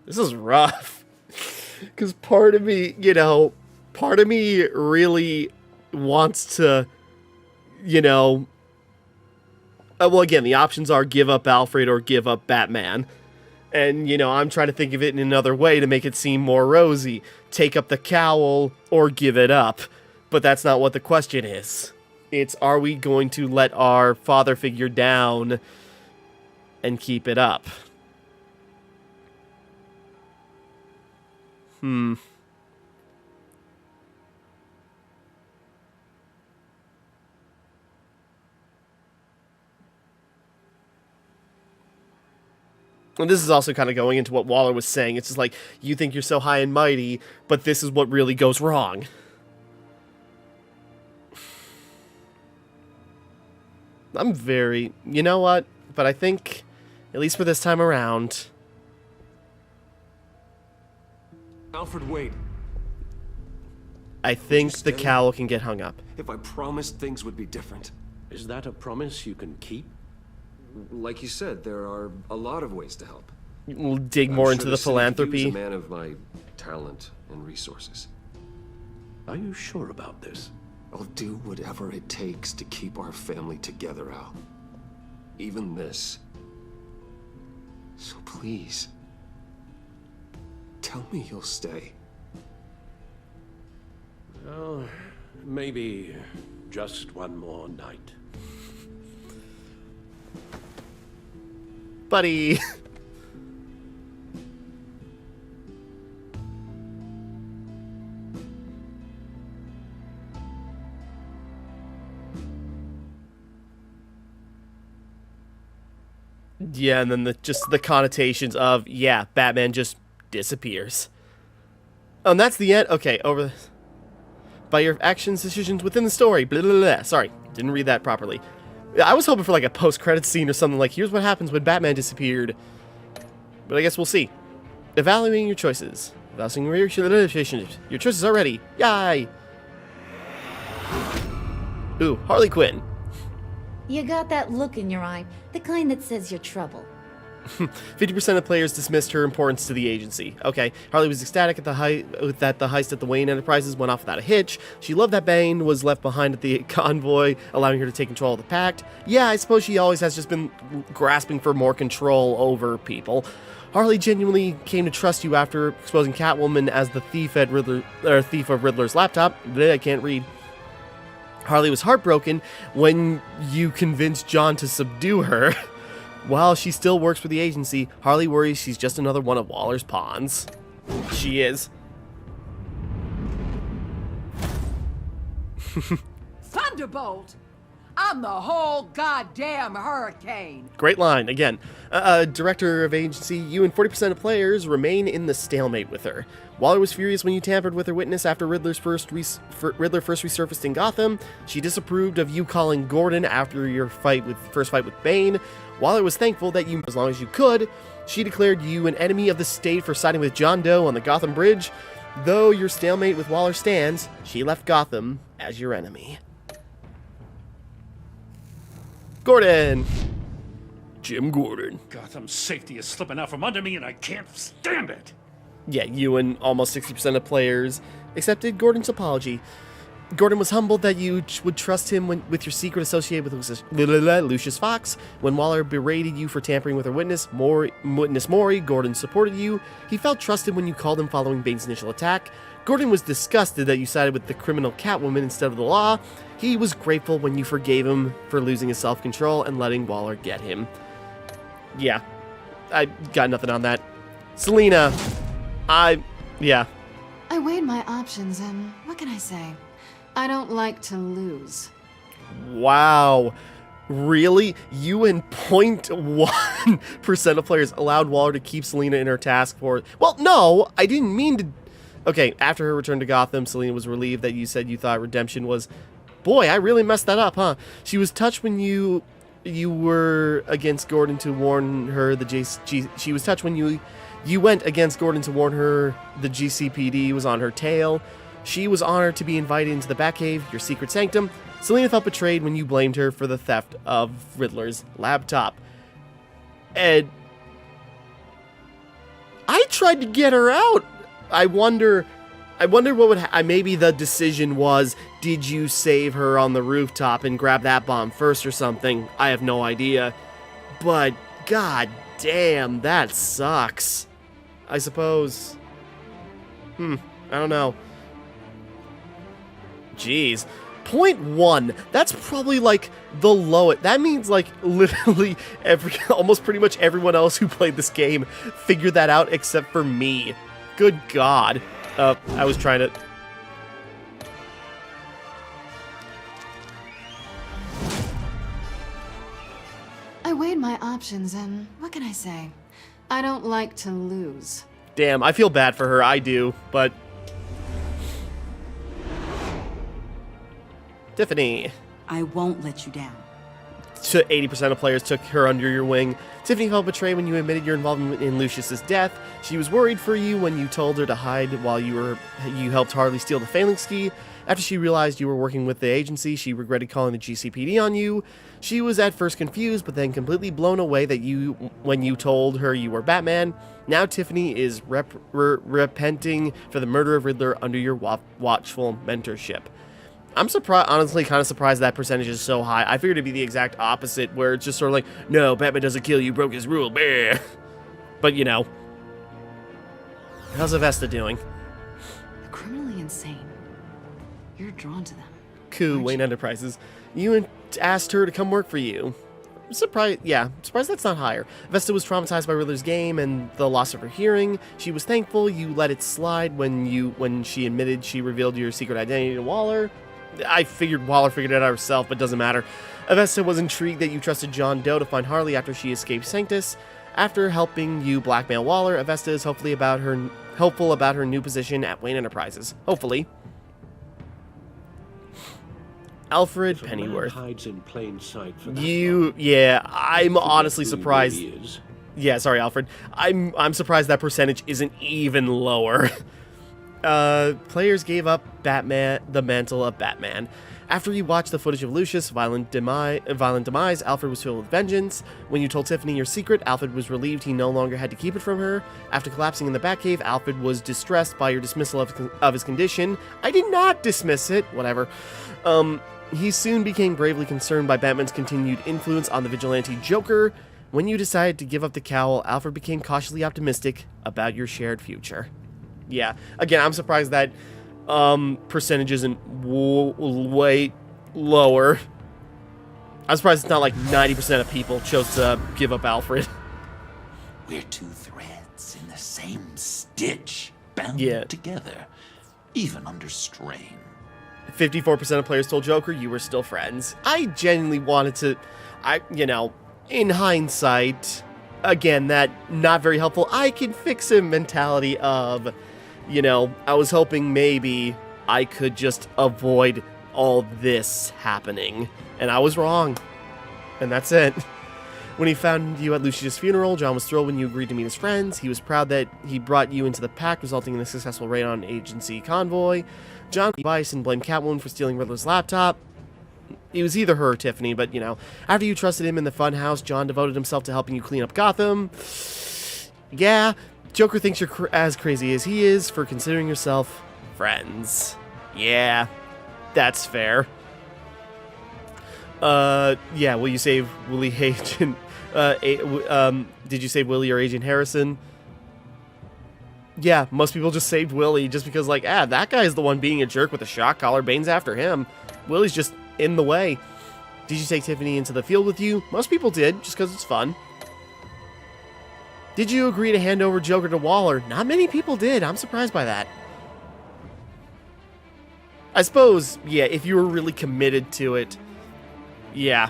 This is rough, because part of me, you know, really wants to, you know, well, again, the options are give up Alfred or give up Batman. And, you know, I'm trying to think of it in another way to make it seem more rosy. Take up the cowl or give it up. But that's not what the question is. It's, are we going to let our father figure down and keep it up? And this is also kind of going into what Waller was saying. It's just like, you think you're so high and mighty, but this is what really goes wrong. I'm very... You know what? But I think, at least for this time around... Alfred, wait. I think the cowl can get hung up. If I promised things would be different. Is that a promise you can keep? Like you said, there are a lot of ways to help. We'll dig more I'm into sure the city could philanthropy. use a man of my talent and resources. Are you sure about this? I'll do whatever it takes to keep our family together, Al. Even this. So please, tell me you'll stay. Well, maybe just one more night. Buddy! Yeah, and then just the connotations of, yeah, Batman just disappears. Oh, and that's the end? Okay, over... By your actions, decisions within the story, blah, blah, blah. Sorry, didn't read that properly. I was hoping for like a post-credits scene or something like, here's what happens when Batman disappeared. But I guess we'll see. Evaluating your choices. Evaluating your choices are ready. Yay! Ooh, Harley Quinn. You got that look in your eye, the kind that says you're trouble. 50% of players dismissed her importance to the agency. Okay, Harley was ecstatic at that the heist at the Wayne Enterprises went off without a hitch. She loved that Bane was left behind at the convoy, allowing her to take control of the Pact. Yeah, I suppose she always has just been grasping for more control over people. Harley genuinely came to trust you after exposing Catwoman as the thief of Riddler's laptop. I can't read. Harley was heartbroken when you convinced John to subdue her. While she still works for the agency, Harley worries she's just another one of Waller's pawns. She is. Thunderbolt! I'm the whole goddamn hurricane! Great line, again. Director of agency, you and 40% of players remain in the stalemate with her. Waller was furious when you tampered with her witness after Riddler first resurfaced in Gotham. She disapproved of you calling Gordon after your first fight with Bane. Waller was thankful that you, as long as you could. She declared you an enemy of the state for siding with John Doe on the Gotham Bridge. Though your stalemate with Waller stands, she left Gotham as your enemy. Gordon! Jim Gordon. Gotham's safety is slipping out from under me and I can't stand it! Yeah, you and almost 60% of players accepted Gordon's apology. Gordon was humbled that you would trust him with your secret associated with Lucius Fox. When Waller berated you for tampering with her witness Maury, Gordon supported you. He felt trusted when you called him following Bane's initial attack. Gordon was disgusted that you sided with the criminal Catwoman instead of the law. He was grateful when you forgave him for losing his self-control and letting Waller get him. Yeah, I got nothing on that. Selina, yeah. I weighed my options and what can I say? I don't like to lose. Wow. Really? You and 0.1% of players allowed Waller to keep Selina in her task force. Well, no, I didn't mean to... Okay, after her return to Gotham, Selina was relieved that you said you thought redemption was... Boy, I really messed that up, huh? She was touched when you were against Gordon to warn her she was touched when you went against Gordon to warn her the GCPD was on her tail. She was honored to be invited into the Batcave, your secret sanctum. Selina felt betrayed when you blamed her for the theft of Riddler's laptop. And I tried to get her out. I wonder what would maybe the decision was, did you save her on the rooftop and grab that bomb first or something? I have no idea. But god damn, that sucks. I suppose. I don't know. Jeez. 0.1. That's probably like the lowest. That means like literally almost pretty much everyone else who played this game figured that out except for me. Good God. I was trying to... I weighed my options and what can I say? I don't like to lose. Damn, I feel bad for her. I do, but... Tiffany. I won't let you down. 80% of players took her under your wing. Tiffany felt betrayed when you admitted your involvement in Lucius's death. She was worried for you when you told her to hide while you helped Harley steal the Phalanx key. After she realized you were working with the agency, she regretted calling the GCPD on you. She was at first confused, but then completely blown away when you told her you were Batman. Now Tiffany is repenting for the murder of Riddler under your watchful mentorship. I'm surprised, honestly, kind of surprised that percentage is so high. I figured it'd be the exact opposite, where it's just sort of like, no, Batman doesn't kill you, broke his rule, bah. But, you know. How's Avesta doing? They're criminally insane. You're drawn to them. Coup, Wayne Enterprises. You asked her to come work for you. I'm surprised that's not higher. Vesta was traumatized by Riddler's game and the loss of her hearing. She was thankful you let it slide when she admitted she revealed your secret identity to Waller. I figured Waller figured it out herself, but doesn't matter. Avesta was intrigued that you trusted John Doe to find Harley after she escaped Sanctus. After helping you blackmail Waller, Avesta is hopeful about her new position at Wayne Enterprises. Hopefully. Alfred Pennyworth. Hides in plain sight for that I'm honestly surprised. Yeah, sorry, Alfred. I'm surprised that percentage isn't even lower. Players gave up the mantle of Batman. After you watched the footage of Lucius' violent demise, Alfred was filled with vengeance. When you told Tiffany your secret, Alfred was relieved he no longer had to keep it from her. After collapsing in the Batcave, Alfred was distressed by your dismissal of his condition. I did not dismiss it. Whatever. He soon became gravely concerned by Batman's continued influence on the vigilante Joker. When you decided to give up the cowl, Alfred became cautiously optimistic about your shared future. Yeah, again, I'm surprised that percentage isn't way lower. I'm surprised it's not like 90% of people chose to give up Alfred. We're two threads in the same stitch, bound together, even under strain. 54% of players told Joker you were still friends. I genuinely wanted to, in hindsight, again, that not very helpful, I can fix him mentality of, I was hoping maybe I could just avoid all this happening. And I was wrong. And that's it. When he found you at Lucius' funeral, John was thrilled when you agreed to meet his friends. He was proud that he brought you into the pack, resulting in a successful raid on agency convoy. John advised and blamed Catwoman for stealing Riddler's laptop. It was either her or Tiffany, but, after you trusted him in the funhouse, John devoted himself to helping you clean up Gotham. Yeah, Joker thinks you're as crazy as he is for considering yourself friends. Yeah, that's fair. Yeah, will you save Willie Agent? Did you save Willie or Agent Harrison? Yeah, most people just saved Willie just because, that guy's the one being a jerk with a shock collar. Bane's after him. Willie's just in the way. Did you take Tiffany into the field with you? Most people did, just because it's fun. Did you agree to hand over Joker to Waller? Not many people did. I'm surprised by that. I suppose, yeah, if you were really committed to it, yeah.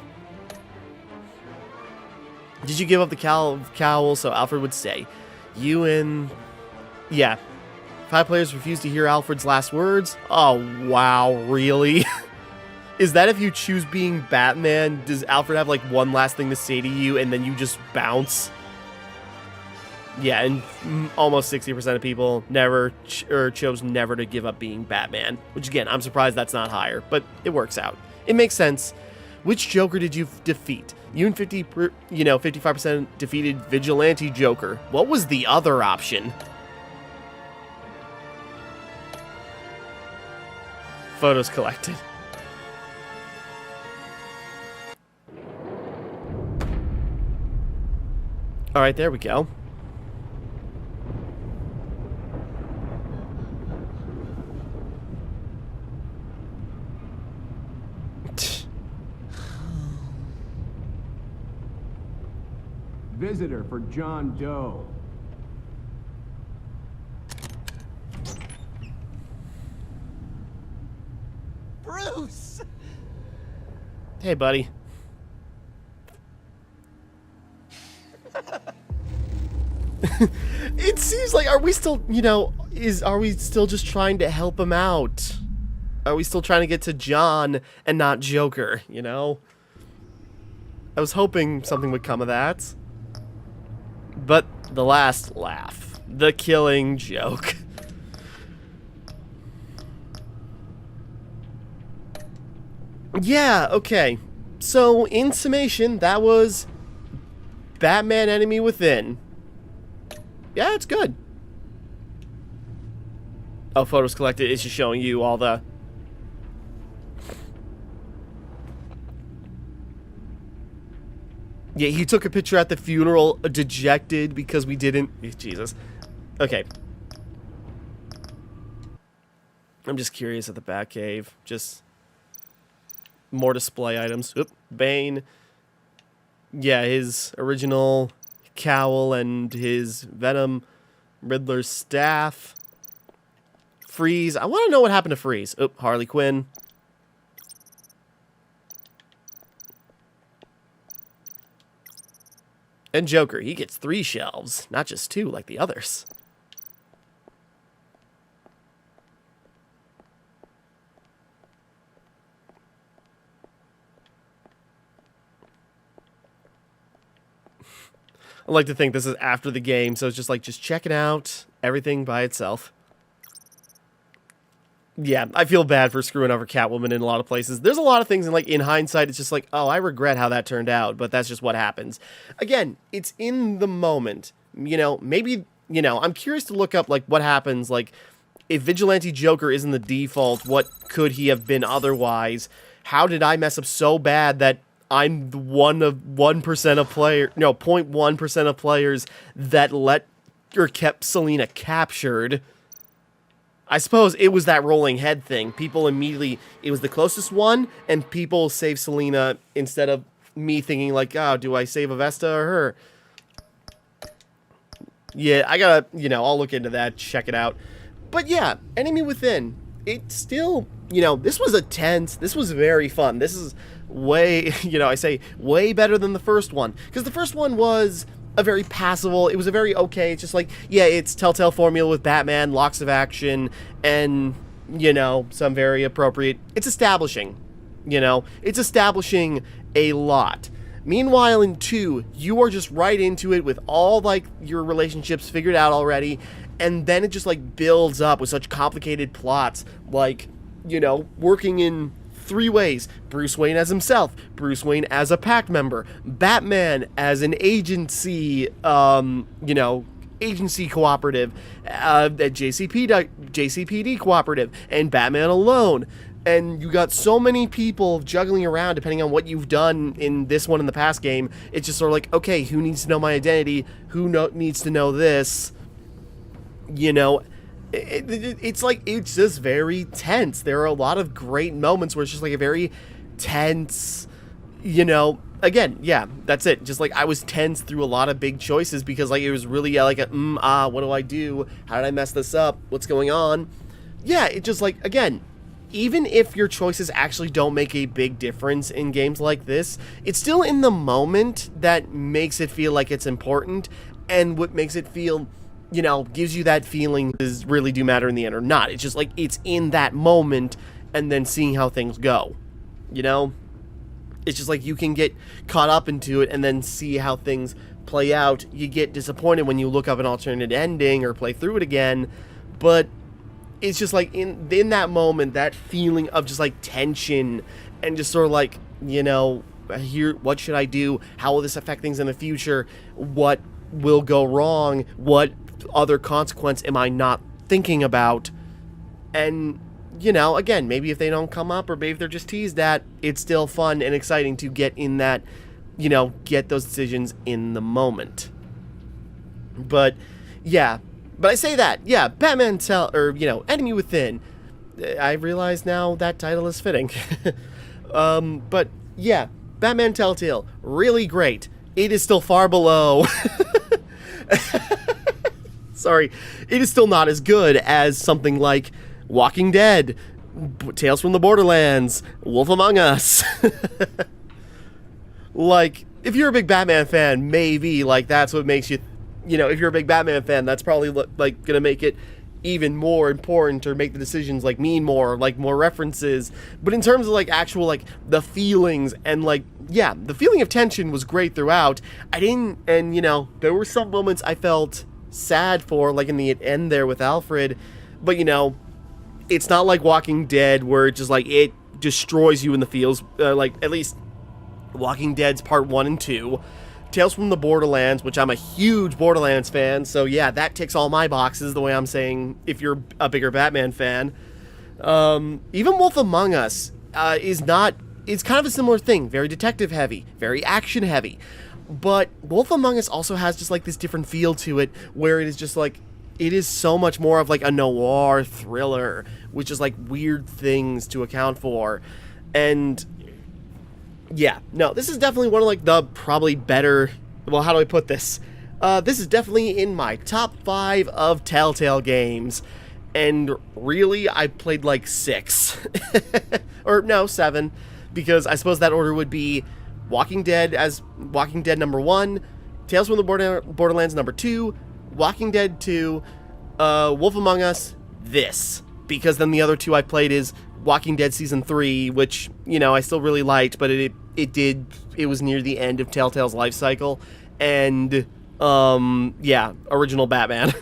Did you give up the cowl so Alfred would stay? You and... Yeah. 5 players refused to hear Alfred's last words. Oh, wow, really? Is that if you choose being Batman? Does Alfred have, one last thing to say to you, and then you just bounce? Yeah, and almost 60% of people chose never to give up being Batman. Which, again, I'm surprised that's not higher, but it works out. It makes sense. Which Joker did you defeat? You and 55% defeated Vigilante Joker. What was the other option? Photos collected. All right, there we go. Visitor for John Doe. Bruce! Hey, buddy. It seems like, are we still, are we still just trying to help him out? Are we still trying to get to John and not Joker, I was hoping something would come of that. But the last laugh. The killing joke. Yeah, okay. So, in summation, that was Batman Enemy Within. Yeah, it's good. Oh, photos collected is just showing you all the... Yeah, he took a picture at the funeral, dejected because we didn't... Jesus. Okay. I'm just curious at the Batcave. Just... more display items. Oop. Bane. Yeah, his original cowl and his Venom. Riddler's staff. Freeze. I want to know what happened to Freeze. Oop. Harley Quinn. And Joker. He gets 3 shelves, not just 2 like the others. I like to think this is after the game, so it's just like, just check it out. Everything by itself. Yeah, I feel bad for screwing over Catwoman in a lot of places. There's a lot of things, and like in hindsight, it's just like, oh, I regret how that turned out, but that's just what happens. Again, it's in the moment. You know, maybe, you know, I'm curious to look up like what happens, like if Vigilante Joker isn't the default, what could he have been otherwise? How did I mess up so bad that I'm one of 1% of player, no, 0.1% of players that let or kept Selina captured? I suppose it was that rolling head thing. People immediately, it was the closest one, and people save Selina instead of me thinking like, oh, do I save Avesta or her? Yeah, I gotta, you know, I'll look into that, check it out. But yeah, Enemy Within, it still, you know, this was this was very fun. This is way, you know, I say way better than the first one. Because the first one was a very passable, it was a very okay, it's just like, yeah, it's Telltale formula with Batman, lots of action, and, you know, some very appropriate, it's establishing, you know, it's establishing a lot. Meanwhile, in 2, you are just right into it with all, like, your relationships figured out already, and then it just, like, builds up with such complicated plots, like, you know, working in 3 ways. Bruce Wayne as himself, Bruce Wayne as a pact member, Batman as an agency, you know, agency cooperative, JCPD cooperative, and Batman alone. And you got so many people juggling around depending on what you've done in this one in the past game. It's just sort of like, okay, who needs to know my identity? Who needs to know this? You know, it's like, it's just very tense. There are a lot of great moments where it's just like a very tense, you know, again, yeah, that's it. Just like I was tense through a lot of big choices because like it was really like a, what do I do? How did I mess this up? What's going on? Yeah, it just like, again, even if your choices actually don't make a big difference in games like this, it's still in the moment that makes it feel like it's important, and what makes it feel, you know, gives you that feeling does really do matter in the end or not. It's just like, it's in that moment and then seeing how things go, you know? It's just like you can get caught up into it and then see how things play out. You get disappointed when you look up an alternate ending or play through it again, but it's just like in that moment, that feeling of just like tension and just sort of like, you know, here, what should I do? How will this affect things in the future? What will go wrong? What other consequence am I not thinking about? And, you know, again, maybe if they don't come up or maybe if they're just teased at, it's still fun and exciting to get in that, you know, get those decisions in the moment. But, yeah. But I say that, yeah, Batman Enemy Within. I realize now that title is fitting. But, yeah, Batman Telltale, really great. It is still far below... Sorry, it is still not as good as something like Walking Dead, Tales from the Borderlands, Wolf Among Us. Like, if you're a big Batman fan, maybe, like, that's what makes you, you know, if you're a big Batman fan, that's probably, like, gonna make it even more important or make the decisions like mean more, like more references. But in terms of like actual like the feelings and like, yeah, the feeling of tension was great throughout. And you know, there were some moments I felt sad for, like in the end there with Alfred, but you know, it's not like Walking Dead where it just like it destroys you in the feels, like at least Walking Dead's part 1 and 2. Tales from the Borderlands, which I'm a huge Borderlands fan, so yeah, that ticks all my boxes the way I'm saying if you're a bigger Batman fan. Even Wolf Among Us is kind of a similar thing, very detective heavy, very action heavy, but Wolf Among Us also has just like this different feel to it where it is just like, it is so much more of like a noir thriller, which is like weird things to account for. And yeah, no, this is definitely one of like the probably better, well, how do I put this? This is definitely in my top 5 of Telltale games. And really, I played like 6. Or no, 7. Because I suppose that order would be Walking Dead as Walking Dead number 1, Tales from the Borderlands number 2, Walking Dead 2, Wolf Among Us, this. Because then the other 2 I played is Walking Dead Season 3, which, you know, I still really liked, but it was near the end of Telltale's life cycle, and, yeah, original Batman.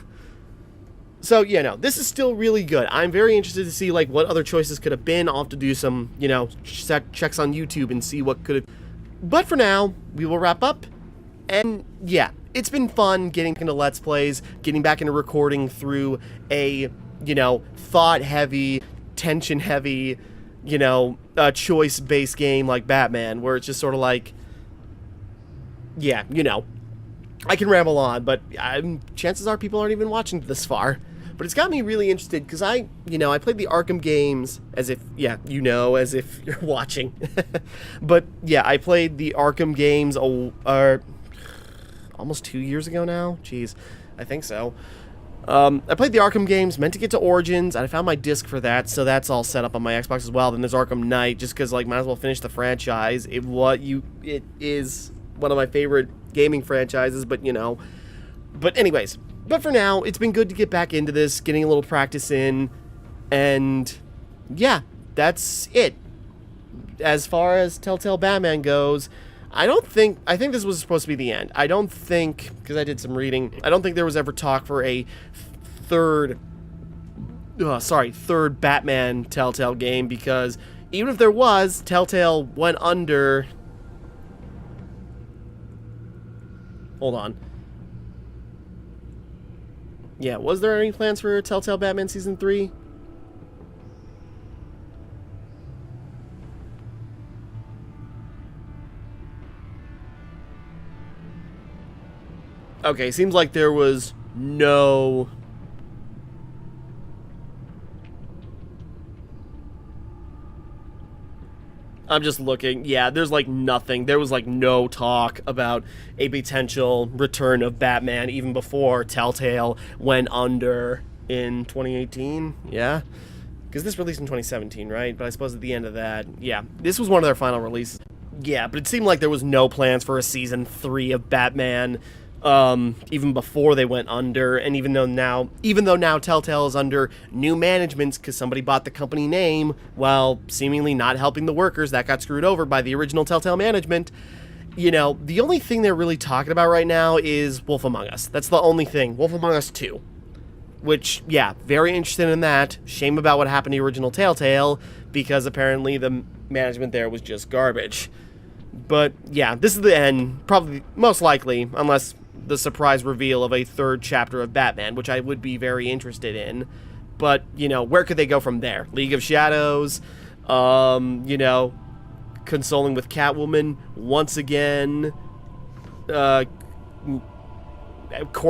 So, yeah, no, this is still really good. I'm very interested to see, like, what other choices could have been. I'll have to do some, you know, checks on YouTube and see what could have... But for now, we will wrap up, and, yeah, it's been fun getting into Let's Plays, getting back into recording through a, you know, thought-heavy, tension-heavy, you know, choice-based game like Batman, where it's just sort of like, yeah, you know, I can ramble on, but chances are people aren't even watching this far. But it's got me really interested, because I played the Arkham games, as if, yeah, you know, as if you're watching. But, yeah, I played the Arkham games almost 2 years ago now? Jeez, I think so. I played the Arkham games, meant to get to Origins, and I found my disc for that, so that's all set up on my Xbox as well. Then there's Arkham Knight, just because, like, might as well finish the franchise. It is one of my favorite gaming franchises, but, you know. But anyways, but for now, it's been good to get back into this, getting a little practice in, and, yeah, that's it. As far as Telltale Batman goes, I think this was supposed to be the end. I don't think, because I did some reading, I don't think there was ever talk for a third Batman Telltale game, because even if there was, Telltale went under... Hold on. Yeah, was there any plans for Telltale Batman Season 3? Okay, seems like there was no... I'm just looking. Yeah, there's like nothing. There was like no talk about a potential return of Batman even before Telltale went under in 2018. Yeah? Because this released in 2017, right? But I suppose at the end of that, yeah, this was one of their final releases. Yeah, but it seemed like there was no plans for a Season 3 of Batman even before they went under, and even though now Telltale is under new management because somebody bought the company name while seemingly not helping the workers that got screwed over by the original Telltale management, you know, the only thing they're really talking about right now is Wolf Among Us. That's the only thing. Wolf Among Us 2. Which, yeah, very interested in that. Shame about what happened to the original Telltale, because apparently the management there was just garbage. But, yeah, this is the end, probably, most likely, unless the surprise reveal of a third chapter of Batman, which I would be very interested in. But, you know, where could they go from there? League of Shadows, you know, consoling with Catwoman once again, Court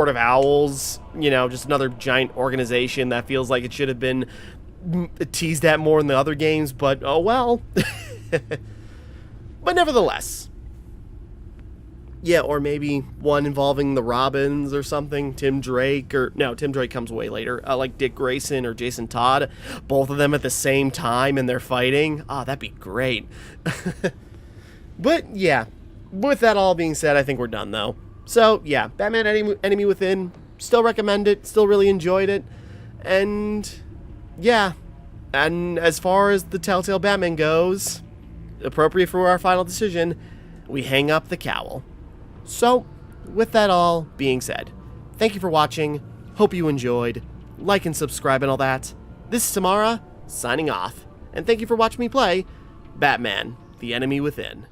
of Owls, you know, just another giant organization that feels like it should have been teased at more in the other games, but oh well. But nevertheless. Yeah, or maybe one involving the Robins or something. Tim Drake comes way later. Like Dick Grayson or Jason Todd. Both of them at the same time and they're fighting. Oh, that'd be great. But, yeah. With that all being said, I think we're done, though. So, yeah. Batman Enemy Within. Still recommend it. Still really enjoyed it. And yeah, and as far as the Telltale Batman goes, appropriate for our final decision, we hang up the cowl. So, with that all being said, thank you for watching, hope you enjoyed, like and subscribe and all that. This is Timmara, signing off, and thank you for watching me play Batman, the Enemy Within.